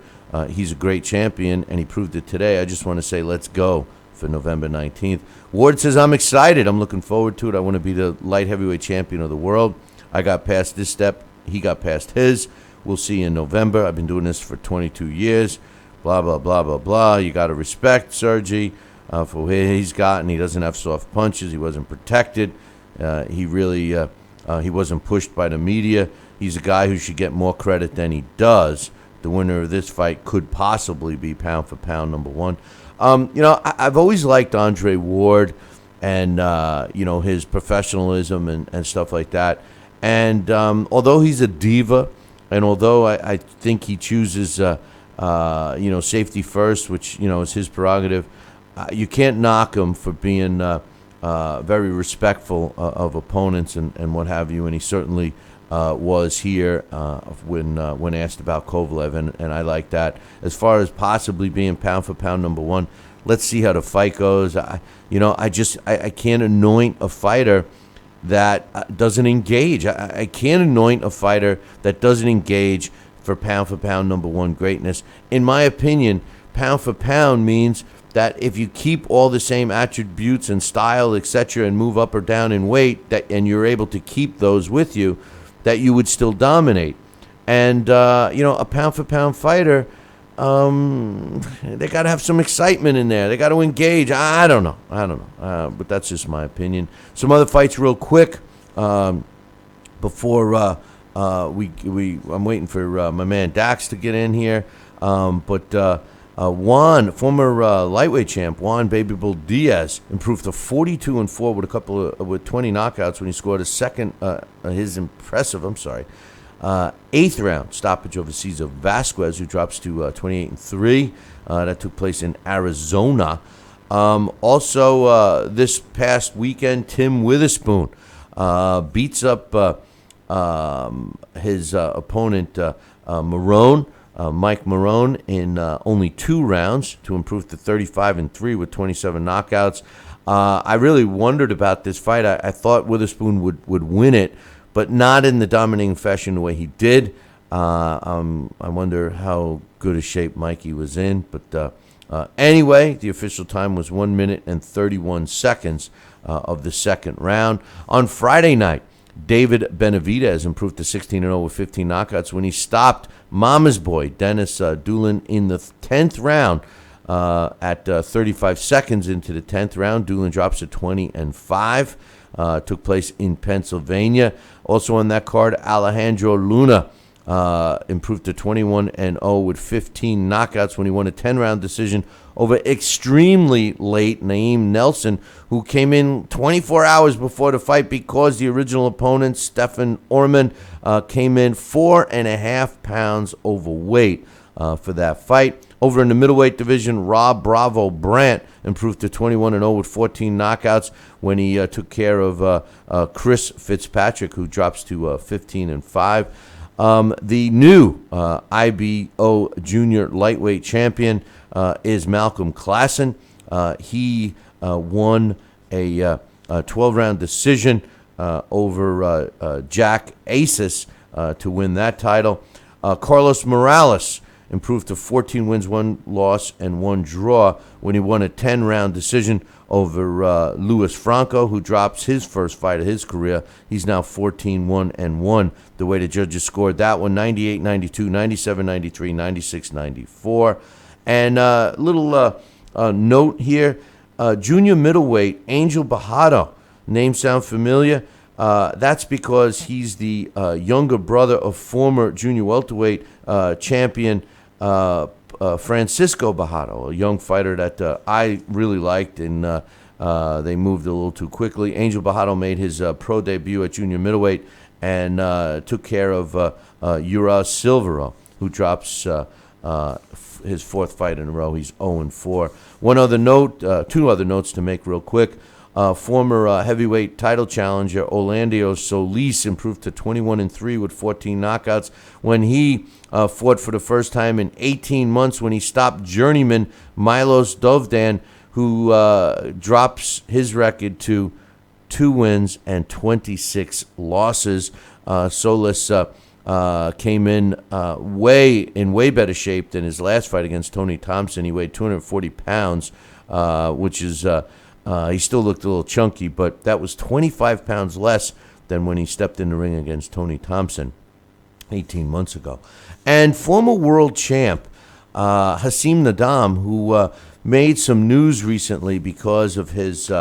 He's a great champion, and he proved it today. I just want to say let's go for November 19th. Ward says, I'm excited. I'm looking forward to it. I want to be the light heavyweight champion of the world. I got past this step. He got past his. We'll see in November. I've been doing this for 22 years. Blah, blah, blah, blah, blah. You got to respect Sergey for what he's gotten. He doesn't have soft punches. He wasn't protected. He wasn't pushed by the media. He's a guy who should get more credit than he does. The winner of this fight could possibly be pound for pound number one. I've always liked Andre Ward and, his professionalism and stuff like that. And although he's a diva, and although I think he chooses, safety first, which, is his prerogative, you can't knock him for being very respectful of opponents and what have you. And he certainly was here when asked about Kovalev, and I like that. As far as possibly being pound for pound number one, let's see how the fight goes. I can't anoint a fighter that doesn't engage. I can't anoint a fighter that doesn't engage for pound number one greatness. In my opinion, pound for pound means that if you keep all the same attributes and style, etc., and move up or down in weight, and you're able to keep those with you, that you would still dominate. And, a pound-for-pound fighter, they got to have some excitement in there. They got to engage. I don't know. But that's just my opinion. Some other fights real quick before I'm waiting for my man Dax to get in here. Juan, former lightweight champ, Juan Baby Bull Diaz, improved to 42-4 with 20 knockouts when he scored his impressive eighth round stoppage over Cesar Vasquez, who drops to 28-3. That took place in Arizona. Also, this past weekend, Tim Witherspoon beats up his opponent Marone, Mike Marone, in only 2 rounds to improve to 35-3 with 27 knockouts. I really wondered about this fight. I thought Witherspoon would win it, but not in the dominating fashion the way he did. I wonder how good a shape Mikey was in. But anyway, the official time was 1 minute and 31 seconds of the second round. On Friday night, David Benavidez improved to 16-0 with 15 knockouts when he stopped Mama's boy, Dennis Doolin, in the 10th round. At 35 seconds into the 10th round, Doolin drops to 20-5. Took place in Pennsylvania. Also on that card, Alejandro Luna improved to 21-0 with 15 knockouts when he won a 10-round decision over extremely late Naeem Nelson, who came in 24 hours before the fight because the original opponent, Stefan Orman, came in 4.5 pounds overweight for that fight. Over in the middleweight division, Rob Bravo Brandt improved to 21-0 with 14 knockouts when he took care of Chris Fitzpatrick, who drops to 15-5. The new IBO Junior Lightweight Champion is Malcolm Klassen. He won a 12-round decision over Jack Asis to win that title. Carlos Morales improved to 14 wins, 1 loss, and 1 draw when he won a 10-round decision over Luis Franco, who drops his first fight of his career. He's now 14-1-1. The way the judges scored that one, 98-92, 97-93, 96-94. And little note here, junior middleweight, Angel Bajado. Name sound familiar? That's because he's the younger brother of former junior welterweight champion Francisco Bajado, a young fighter that I really liked, and they moved a little too quickly. Angel Bajado made his pro debut at junior middleweight and took care of Uras Silvero, who drops his 4th fight in a row. He's 0-4. One other note, 2 other notes to make real quick. Former heavyweight title challenger Orlando Solis improved to 21-3 with 14 knockouts when he fought for the first time in 18 months when he stopped journeyman Milos Dovdan, who drops his record to 2 wins and 26 losses. Solis came in way better shape than his last fight against Tony Thompson. He weighed 240 pounds, which is he still looked a little chunky, but that was 25 pounds less than when he stepped in the ring against Tony Thompson 18 months ago. And former world champ Hasim Nadam, who made some news recently because of his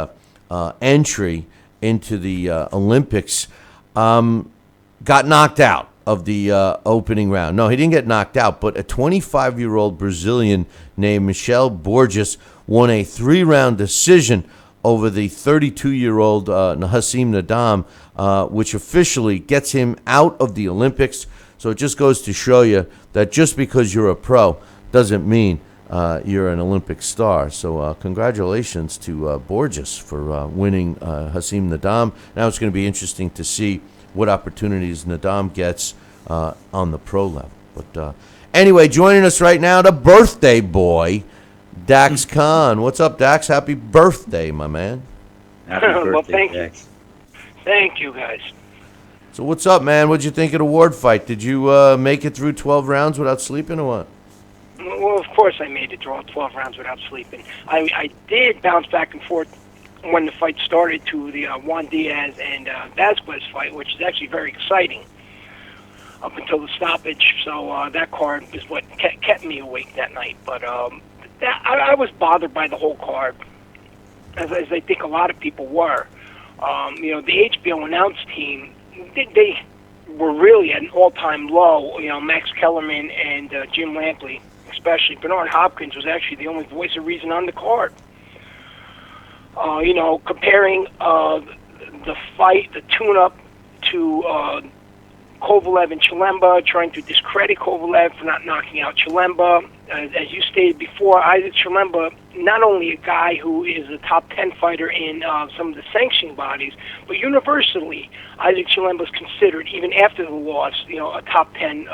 entry into the Olympics, got knocked out of the opening round. No, he didn't get knocked out, but a 25-year-old Brazilian named Michel Borges won a 3-round decision over the 32-year-old Hasim Nadam, which officially gets him out of the Olympics. So it just goes to show you that just because you're a pro doesn't mean you're an Olympic star. So congratulations to Borges for winning Hasim Nadam. Now it's going to be interesting to see what opportunities Nadam gets on the pro level. But anyway, joining us right now, the birthday boy, Dax Khan. What's up, Dax? Happy birthday, my man. Happy birthday, Well, thank Dax. Thank you, guys. So what's up, man? What'd you think of the Ward fight? Did you make it through 12 rounds without sleeping or what? Well, of course I made it through all 12 rounds without sleeping. I did bounce back and forth when the fight started to the Juan Diaz and Vasquez fight, which is actually very exciting up until the stoppage. So that card is what kept me awake that night. But I was bothered by the whole card, as I think a lot of people were. The HBO announce team, they were really at an all-time low. Max Kellerman and Jim Lampley, especially. Bernard Hopkins was actually the only voice of reason on the card. Comparing the fight, the tune-up to Kovalev and Chilemba, trying to discredit Kovalev for not knocking out Chilemba. as you stated before, Isaac Chilemba, not only a guy who is a top 10 fighter in some of the sanctioning bodies, but universally, Isaac Chilemba is considered, even after the loss, a top 10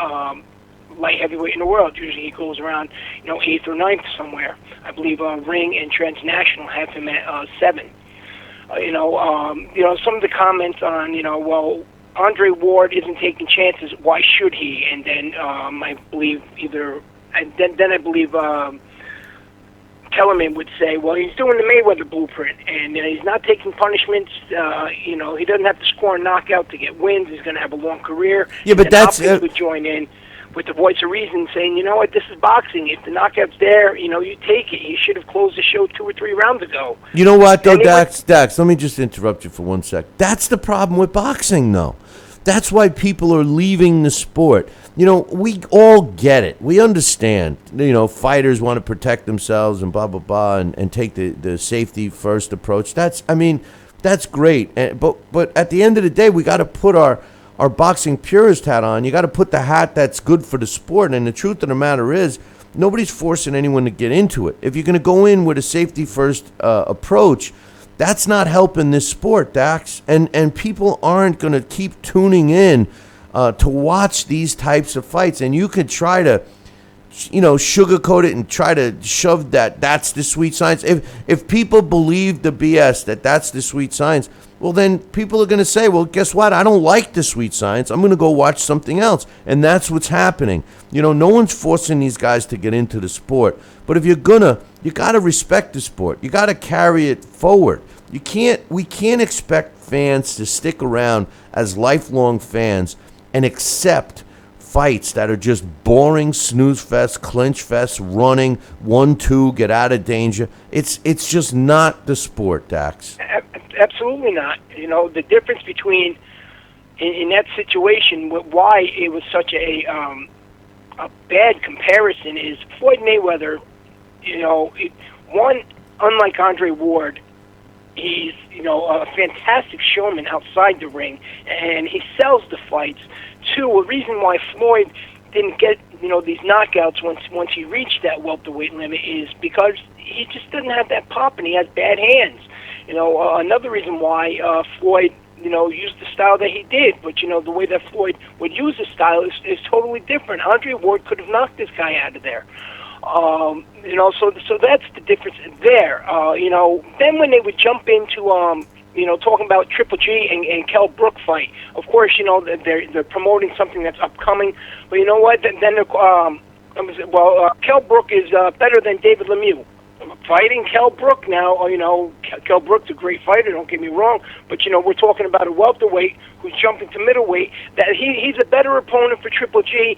light heavyweight in the world. Usually he goes around, 8th or 9th somewhere. I believe Ring and Transnational have him at 7. Some of the comments on, well, Andre Ward isn't taking chances. Why should he? And then I believe Kellerman would say, well, he's doing the Mayweather blueprint, and he's not taking punishments. He doesn't have to score a knockout to get wins. He's going to have a long career. Yeah, but that's would join in with the voice of reason, saying, you know what, this is boxing. If the knockout's there, you take it. You should have closed the show 2 or 3 rounds ago. You know what, though, Dax, let me just interrupt you for 1 sec. That's the problem with boxing, though. That's why people are leaving the sport. We all get it. We understand. Fighters want to protect themselves and blah, blah, blah, and take the safety first approach. That's great. But at the end of the day, we got to put our boxing purist hat on. You got to put the hat that's good for the sport. And the truth of the matter is, nobody's forcing anyone to get into it. If you're going to go in with a safety first approach, that's not helping this sport, Dax. And people aren't going to keep tuning in to watch these types of fights. And you could try to, sugarcoat it and try to shove that's the sweet science. If people believe the BS that's the sweet science, well, then people are going to say, well, guess what? I don't like the sweet science. I'm going to go watch something else. And that's what's happening. No one's forcing these guys to get into the sport. But if you got to respect the sport. You got to carry it forward. We can't expect fans to stick around as lifelong fans and accept fights that are just boring snooze fest, clinch fest, running 1-2, get out of danger. It's just not the sport, Dax. Absolutely not. The difference between in that situation, why it was such a bad comparison is Floyd Mayweather. Unlike Andre Ward, he's a fantastic showman outside the ring, and he sells the fights. 2, a reason why Floyd didn't get these knockouts once he reached that welterweight limit is because he just doesn't have that pop, and he has bad hands. Another reason why Floyd used the style that he did, but the way that Floyd would use the style is totally different. Andre Ward could have knocked this guy out of there. So that's the difference there. Then when they would jump into talking about Triple G and Kell Brook fight, of course, they're promoting something that's upcoming. But you know what? Then Kell Brook is better than David Lemieux. Fighting Kell Brook now, Kell Brook's a great fighter, don't get me wrong, but we're talking about a welterweight who's jumping to middleweight. That he's a better opponent for Triple G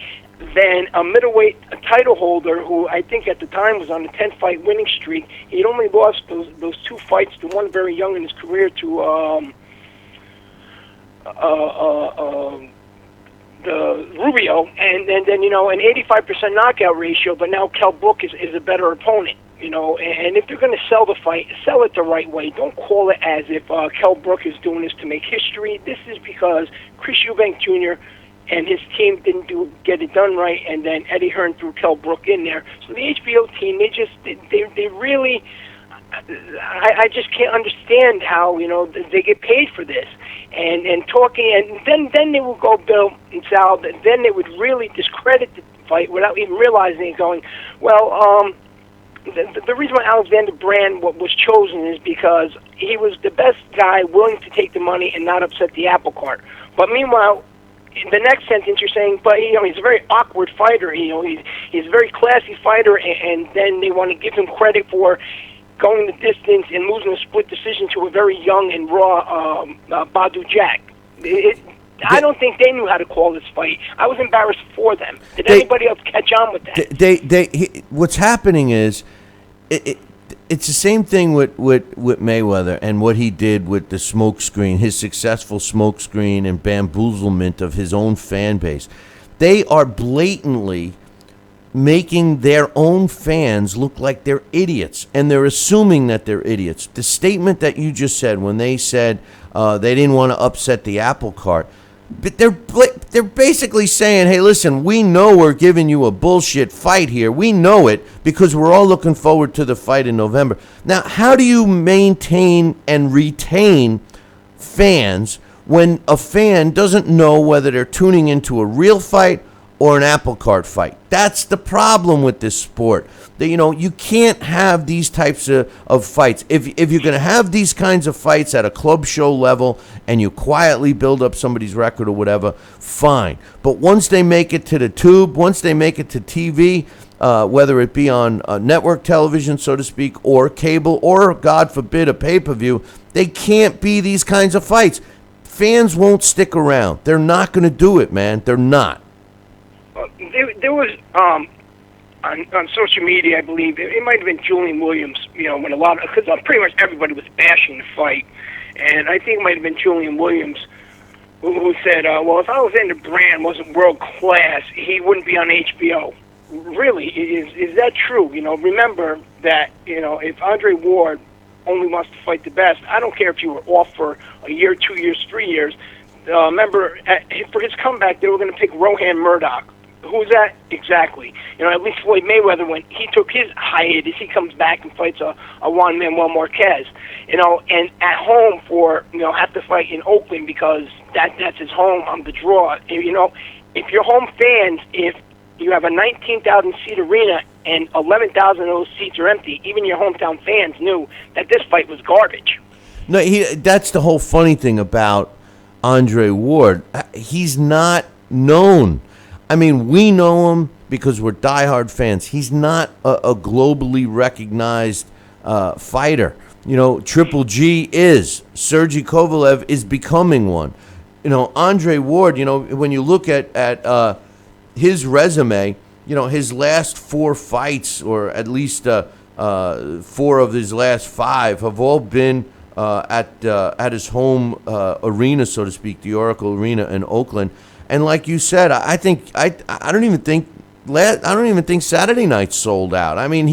than a middleweight title holder who I think at the time was on a 10-fight winning streak. He'd only lost those 2 fights, the one very young in his career to the Rubio, and then an 85% knockout ratio. But now Kell Brook is a better opponent. And if they're going to sell the fight, sell it the right way. Don't call it as if Kell Brook is doing this to make history. This is because Chris Eubank Jr. and his team didn't get it done right, and then Eddie Hearn threw Kell Brook in there. So the HBO team, they really, I just can't understand how they get paid for this. And talking, and then they will go, Bill and Sal, then they would really discredit the fight without even realizing it, going, well, the reason why Alexander Brand was chosen is because he was the best guy willing to take the money and not upset the apple cart. But meanwhile, in the next sentence you're saying, but he's a very awkward fighter. He's a very classy fighter, and then they want to give him credit for going the distance and losing a split decision to a very young and raw Badu Jack. I don't think they knew how to call this fight. I was embarrassed for them. Did anybody else catch on with that? What's happening is, it's the same thing with Mayweather and what he did with the smokescreen, his successful smokescreen and bamboozlement of his own fan base. They are blatantly making their own fans look like they're idiots, and they're assuming that they're idiots. The statement that you just said when they said they didn't want to upset the apple cart, But they're basically saying, hey, listen, we know we're giving you a bullshit fight here. We know it because we're all looking forward to the fight in November. Now, how do you maintain and retain fans when a fan doesn't know whether they're tuning into a real fight or an apple cart fight? That's the problem with this sport. That, you can't have these types of fights. If you're going to have these kinds of fights at a club show level and you quietly build up somebody's record or whatever, fine. But once they make it to the tube, once they make it to TV, whether it be on network television, so to speak, or cable, or, God forbid, a pay-per-view, they can't be these kinds of fights. Fans won't stick around. They're not going to do it, man. They're not. There was on social media, I believe it might have been Julian Williams. When because pretty much everybody was bashing the fight, and I think it might have been Julian Williams who said, "Well, if Alexander Brand wasn't world class, he wouldn't be on HBO." Really, is that true? Remember that if Andre Ward only wants to fight the best, I don't care if you were off for a year, 2 years, 3 years. Remember, for his comeback, they were going to pick Rohan Murdoch. Who's that exactly? At least Floyd Mayweather, when he took his hiatus, he comes back and fights a Juan Manuel Marquez. And at home for have to fight in Oakland because that's his home on the draw. If your home fans, if you have a 19,000 seat arena and 11,000 of those seats are empty, even your hometown fans knew that this fight was garbage. No, that's the whole funny thing about Andre Ward. He's not known. I mean, we know him because we're diehard fans. He's not a globally recognized fighter. Triple G is. Sergey Kovalev is becoming one. Andre Ward, when you look at his resume, his last 4 fights, or at least 4 of his last 5, have all been at his home arena, so to speak, the Oracle Arena in Oakland. And like you said, I don't even think Saturday night sold out. I mean,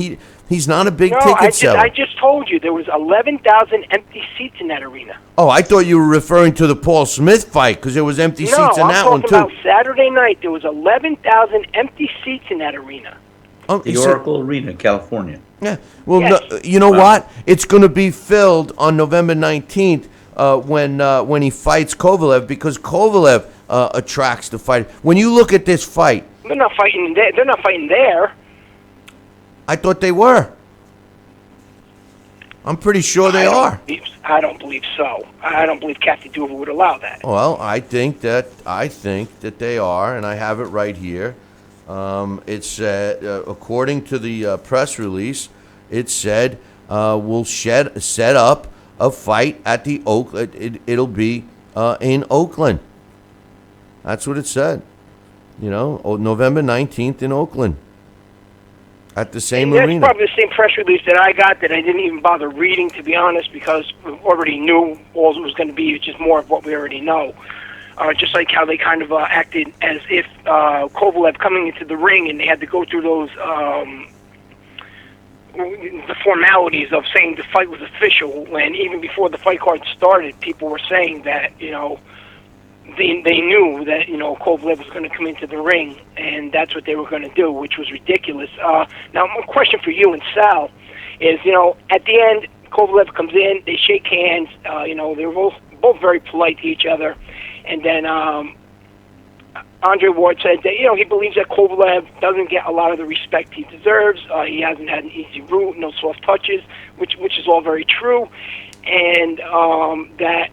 he's not a big ticket seller. I just told you there was 11,000 empty seats in that arena. Oh, I thought you were referring to the Paul Smith fight because there was empty seats in that one too. No, I'm talking about Saturday night. There was 11,000 empty seats in that arena. The Oracle Arena, California. Yeah. Well, Yes. no, you know what? It's going to be filled on November 19th when he fights Kovalev, because Kovalev attracts the fight. When you look at this fight, They're not fighting there. They're not fighting there. I thought they were. I'm pretty sure they are. I don't believe so. I don't believe Kathy Duva would allow that. Well, I think that they are, and I have it right here. It's according to the press release, it said we'll set up a fight at the Oakland. It'll be in Oakland. That's what it said. November 19th in Oakland. At the same arena. That's probably the same press release that I got that I didn't even bother reading, to be honest, because we already knew all it was going to be. It's just more of what we already know. Just like how they kind of acted as if Kovalev coming into the ring and they had to go through those the formalities of saying the fight was official, when even before the fight card started, people were saying that, they knew that, Kovalev was going to come into the ring, and that's what they were going to do, which was ridiculous. Now, my question for you and Sal is, at the end, Kovalev comes in, they shake hands, they're both very polite to each other, and then Andre Ward said that, he believes that Kovalev doesn't get a lot of the respect he deserves. He hasn't had an easy route, no soft touches, which is all very true, and that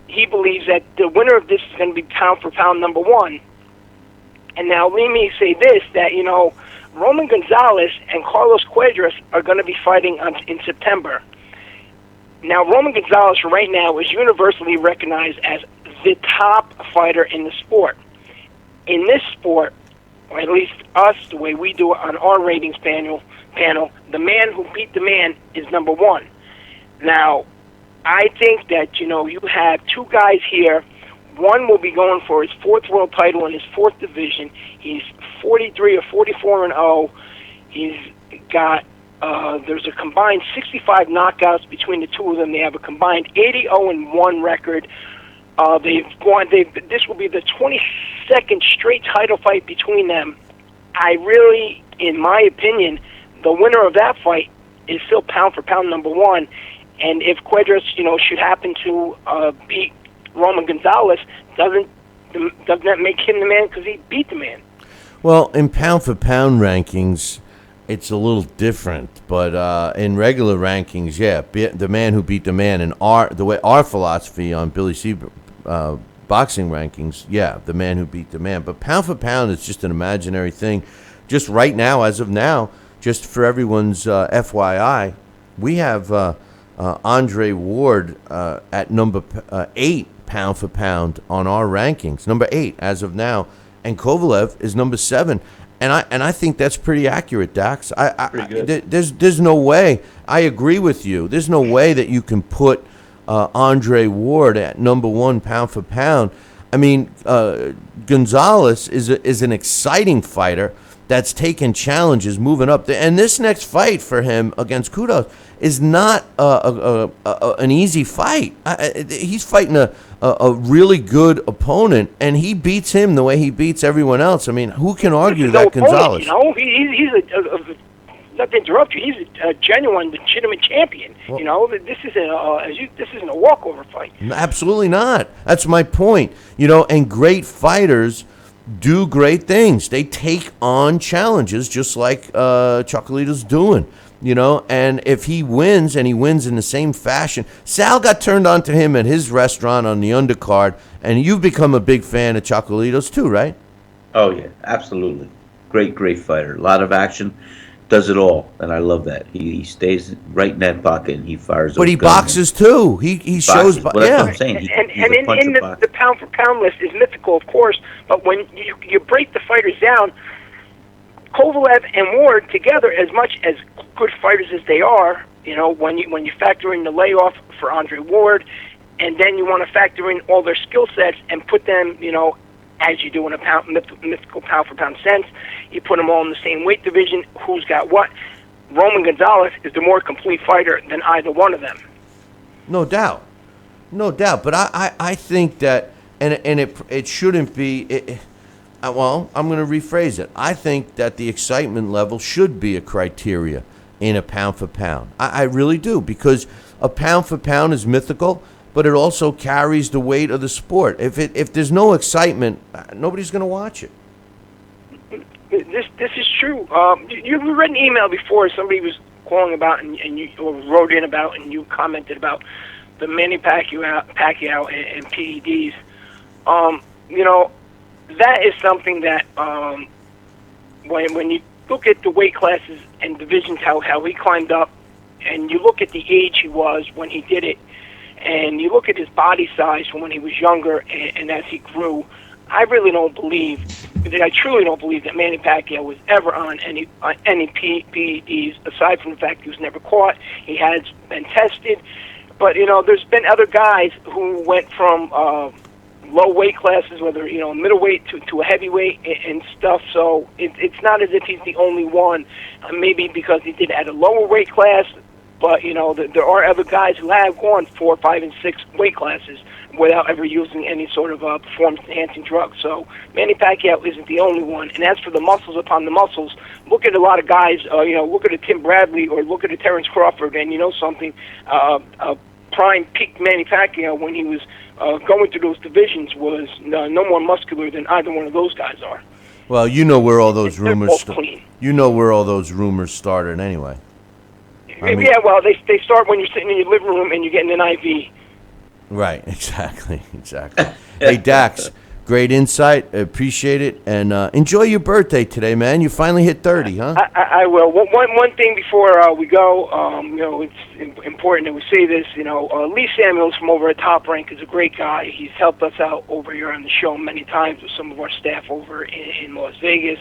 he believes that the winner of this is going to be pound for pound number 1. And now let me say this, that, Roman Gonzalez and Carlos Cuadras are going to be fighting in September. Now, Roman Gonzalez right now is universally recognized as the top fighter in the sport. In this sport, or at least us, the way we do it on our ratings panel, the man who beat the man is number 1. Now, I think that, you have 2 guys here. One will be going for his 4th world title in his 4th division. He's 43 or 44-0. He's got, there's a combined 65 knockouts between the two of them. They have a combined 80-0-1 record. This will be the 22nd straight title fight between them. I really, in my opinion, the winner of that fight is still pound for pound number one. And if Cuadras, should happen to beat Roman Gonzalez, doesn't that make him the man because he beat the man? Well, in pound for pound rankings, it's a little different, but in regular rankings, yeah, the man who beat the man, and the way our philosophy on Billy C boxing rankings, yeah, the man who beat the man. But pound for pound is just an imaginary thing. Just right now, as of now, just for everyone's FYI, we have Andre Ward at number 8 pound for pound on our rankings, number 8 as of now, and Kovalev is number 7. And I think that's pretty accurate, Dax. There's no way. I agree with you. There's no way that you can put Andre Ward at number 1 pound for pound. I mean, Gonzalez is an exciting fighter that's taken challenges, moving up. And this next fight for him against Kudos is not an easy fight. He's fighting a really good opponent, and he beats him the way he beats everyone else. I mean, who can argue that Gonzalez? He's not to interrupt you. He's a genuine, legitimate champion. Well, this isn't a walkover fight. Absolutely not. That's my point. And great fighters do great things. They take on challenges, just like Chocolito's doing. And if he wins, and he wins in the same fashion, Sal got turned on to him at his restaurant on the undercard, and you've become a big fan of Chocolito's too, right? Oh yeah, absolutely. Great fighter. A lot of action. Does it all, and I love that. He stays right in that pocket and he fires. But he boxes too. He shows. Well, that's what I'm saying. And in the pound for pound list is mythical, of course. But when you break the fighters down, Kovalev and Ward together, as much as good fighters as they are, when you factor in the layoff for Andre Ward, and then you want to factor in all their skill sets and put them, as you do in a mythical pound for pound sense, you put them all in the same weight division. Who's got what? Roman Gonzalez is the more complete fighter than either one of them. No doubt. But I think that, and it shouldn't be. Well, I'm going to rephrase it. I think that the excitement level should be a criteria in a pound for pound. I really do, because a pound for pound is mythical, but it also carries the weight of the sport. If there's no excitement, nobody's going to watch it. This is true. You've read an email before. Somebody was calling about, and you wrote in about, and you commented about the Manny Pacquiao and PEDs. That is something that when you look at the weight classes and divisions, how he climbed up, and you look at the age he was when he did it, and you look at his body size from when he was younger and as he grew, I truly don't believe that Manny Pacquiao was ever on any PEDs, aside from the fact he was never caught. He has been tested, but there's been other guys who went from low weight classes, whether middleweight to a heavyweight and stuff. So it's not as if he's the only one. Maybe because he did at a lower weight class, but there are other guys who have gone 4, 5, and 6 weight classes without ever using any sort of performance-enhancing drug. So Manny Pacquiao isn't the only one. And as for the muscles upon the muscles, look at a lot of guys. Look at a Tim Bradley or look at a Terrence Crawford, and something. Prime peak Manny Pacquiao when he was going through those divisions was no more muscular than either one of those guys are. Well, where all those rumors where all those rumors started anyway. Well, they start when you're sitting in your living room and you're getting an IV. Right, exactly. Hey, Dax, great insight. Appreciate it. And enjoy your birthday today, man. You finally hit 30, huh? I will. One thing before we go, it's important that we say this. Lee Samuels from over at Top Rank is a great guy. He's helped us out over here on the show many times with some of our staff over in Las Vegas.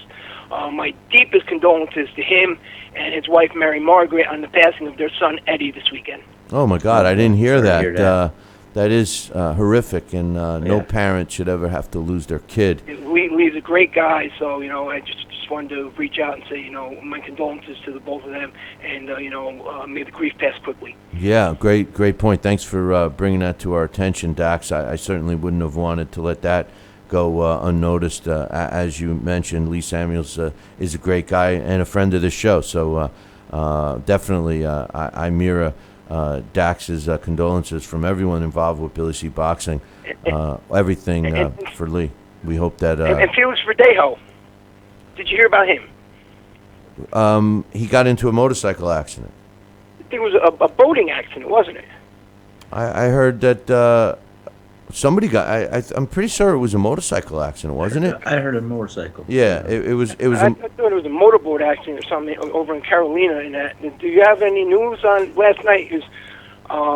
My deepest condolences to him and his wife, Mary Margaret, on the passing of their son, Eddie, this weekend. Oh, my God. I didn't hear that. That is horrific, and no parent should ever have to lose their kid. Lee's a great guy, so I just wanted to reach out and say, my condolences to the both of them, and may the grief pass quickly. Yeah, great point. Thanks for bringing that to our attention, Dax. I certainly wouldn't have wanted to let that go unnoticed. As you mentioned, Lee Samuels is a great guy and a friend of the show. So definitely, I mirror Dax's condolences from everyone involved with Billy C. Boxing. Everything for Lee. We hope that. And Felix Verdejo. Did you hear about him? He got into a motorcycle accident. I think it was a boating accident, wasn't it? I heard that somebody got. I'm pretty sure it was a motorcycle accident, wasn't it? I heard a motorcycle. Yeah, it was. I thought it was a motorboat accident or something over in Carolina. And that. Do you have any news on last night?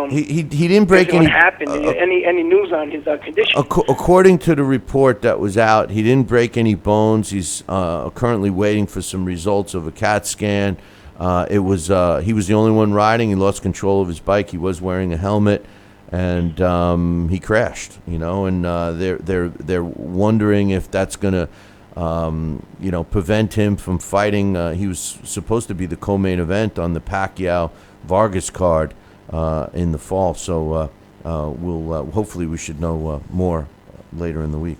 He didn't break any. What happened? Any news on his condition? According to the report that was out, he didn't break any bones. He's currently waiting for some results of a CAT scan. He was the only one riding. He lost control of his bike. He was wearing a helmet, and he crashed. And they're wondering if that's gonna prevent him from fighting. He was supposed to be the co-main event on the Pacquiao Vargas card in the fall. So we'll hopefully we should know more later in the week.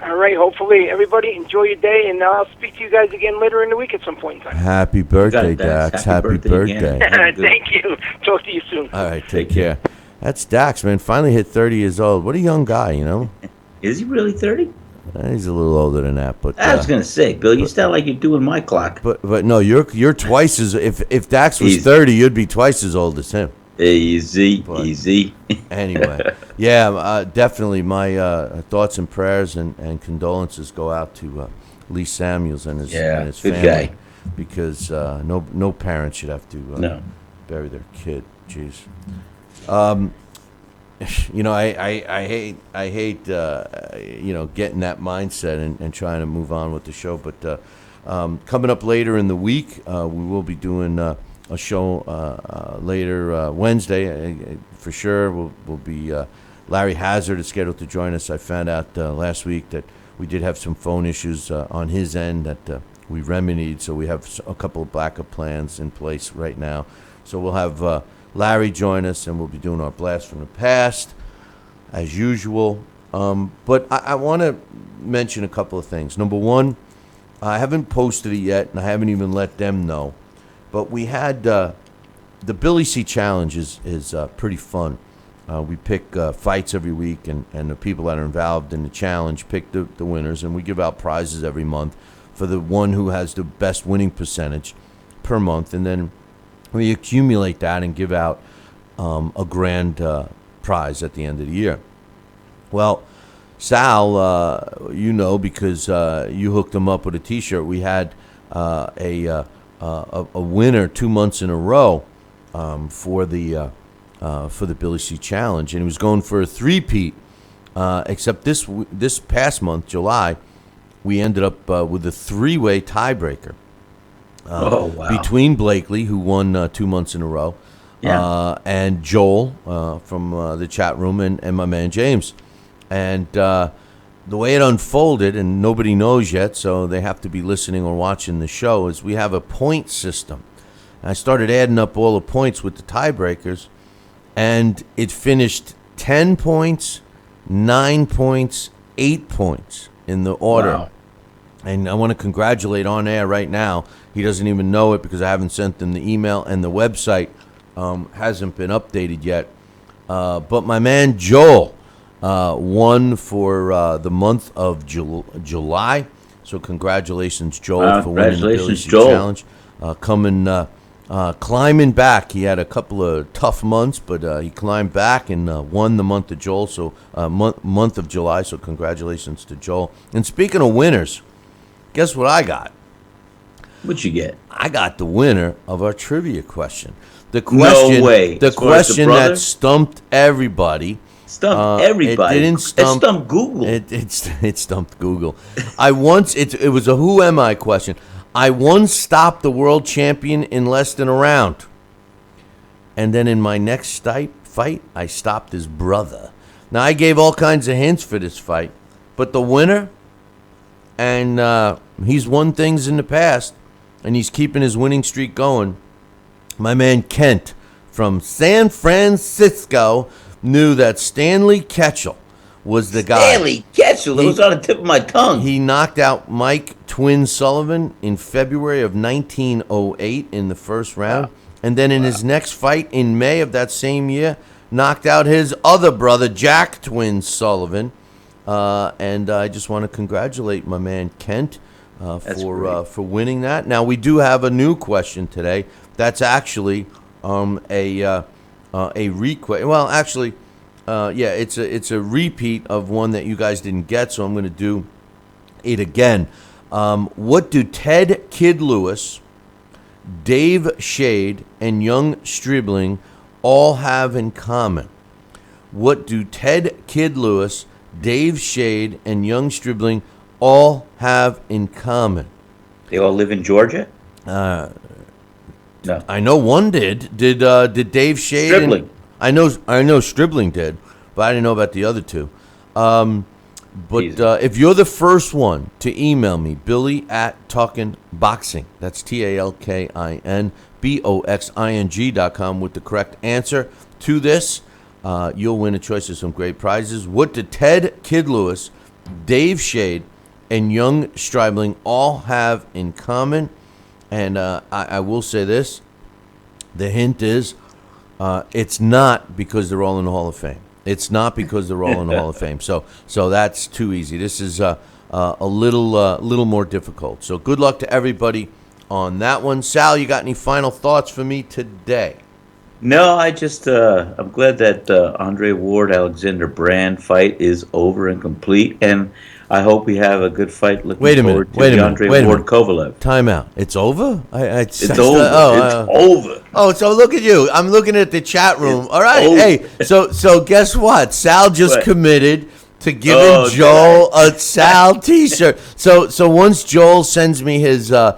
All right, hopefully. Everybody, enjoy your day, and I'll speak to you guys again later in the week at some point in time. Happy birthday, Dax. Happy birthday. Thank you. Talk to you soon. All right, take care. That's Dax, man. Finally hit 30 years old. What a young guy, Is he really 30? He's a little older than that, but I was gonna say, Bill, you sound like you're doing my clock. But no, you're twice as if Dax was 30, you'd be twice as old as him. Easy. Anyway, yeah, definitely my thoughts and prayers and condolences go out to Lee Samuels and his family, guy. Because no parent should have to bury their kid. Jeez. I hate getting that mindset and trying to move on with the show. But coming up later in the week, we will be doing a show later Wednesday for sure. We'll be Larry Hazard is scheduled to join us. I found out last week that we did have some phone issues on his end that we remedied, so we have a couple of backup plans in place right now. So we'll have Larry join us, and we'll be doing our blast from the past as usual. But I want to mention a couple of things. Number one, I haven't posted it yet, and I haven't even let them know. But we had the Billy C Challenge is pretty fun. We pick fights every week, and the people that are involved in the challenge pick the winners, and we give out prizes every month for the one who has the best winning percentage per month, and then we accumulate that and give out a grand prize at the end of the year. Well, Sal, because you hooked him up with a T-shirt. We had a winner 2 months in a row for the Billy C Challenge, and he was going for a three-peat. Except this past month, July, we ended up with a three-way tiebreaker. Between Blakely, who won 2 months in a row, and Joel from the chat room, and my man James. And the way it unfolded, and nobody knows yet, so they have to be listening or watching the show, is we have a point system. And I started adding up all the points with the tiebreakers, and it finished 10 points, 9 points, 8 points in the order. Wow. And I want to congratulate on air right now. He doesn't even know it because I haven't sent him the email, and the website hasn't been updated yet. But my man Joel won for the month of July. So congratulations, Joel, for winning the Billy C Challenge. Climbing back. He had a couple of tough months, but he climbed back and won the month of Joel. So month of July. So congratulations to Joel. And speaking of winners, guess what I got? What'd you get? I got the winner of our trivia question. The question, no way. The question that stumped everybody. Stumped everybody. It didn't stump. It stumped Google. It stumped Google. It was a who am I question. I once stopped the world champion in less than a round. And then in my next fight, I stopped his brother. Now, I gave all kinds of hints for this fight. But the winner and he's won things in the past, and he's keeping his winning streak going. My man Kent from San Francisco knew that Stanley Ketchel was the guy. Stanley Ketchel, it was on the tip of my tongue. He knocked out Mike Twin Sullivan in February of 1908 in the first round. Wow. And then in his next fight in May of that same year, knocked out his other brother, Jack Twin Sullivan. And I just want to congratulate my man Kent for winning that. Now, we do have a new question today. That's actually a request. Well, actually, it's a repeat of one that you guys didn't get, so I'm going to do it again. What do Ted Kid Lewis, Dave Shade, and Young Stribling all have in common? What do Ted Kid Lewis, Dave Shade, and Young Stribling all have in common? They all live in Georgia? No. No. I know one did. Did Dave Shade? Stribling. I know Stribling did, but I didn't know about the other two. But if you're the first one to email me, Billy at Talkin' Boxing, that's TalkinBoxing.com with the correct answer to this, you'll win a choice of some great prizes. What did Ted Kid Lewis, Dave Shade, and Young Stribling all have in common? And I will say this, the hint is, it's not because they're all in the Hall of Fame. It's not because they're all in the Hall of Fame. So that's too easy. This is a little more difficult. So good luck to everybody on that one. Sal, you got any final thoughts for me today? No, I just I'm glad that Andre Ward Alexander Brand fight is over and complete, and I hope we have a good fight looking forward to Andre Ward Kovalev. Time out. It's over? It's over. It's over. Oh, so look at you. I'm looking at the chat room. It's all right. over. Hey, so guess what? Sal just committed to giving Joel a Sal T-shirt. So once Joel sends me his mailing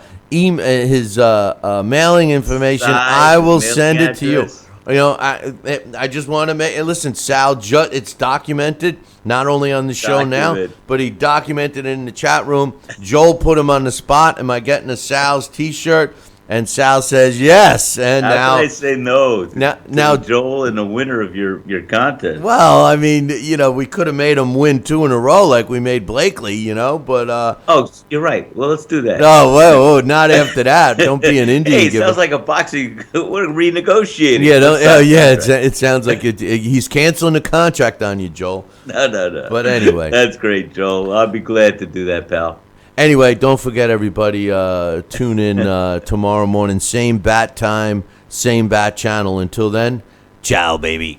information, I will send it to you. You know, I just want to make listen, Sal. It's documented not only on the show now, but he documented it in the chat room. Joel put him on the spot. Am I getting a Sal's T-shirt? And Sal says yes. And How can I say no? Now, Joel and the winner of your contest. Well, I mean, we could have made him win 2 in a row like we made Blakely, but oh, you're right. Well, let's do that. No, whoa, not after that. Don't be an Indian. Hey, it sounds like a boxing. We're renegotiating. Yeah, it sounds like he's canceling the contract on you, Joel. No. But anyway, that's great, Joel. I'll be glad to do that, pal. Anyway, don't forget, everybody, tune in tomorrow morning. Same bat time, same bat channel. Until then, ciao, baby.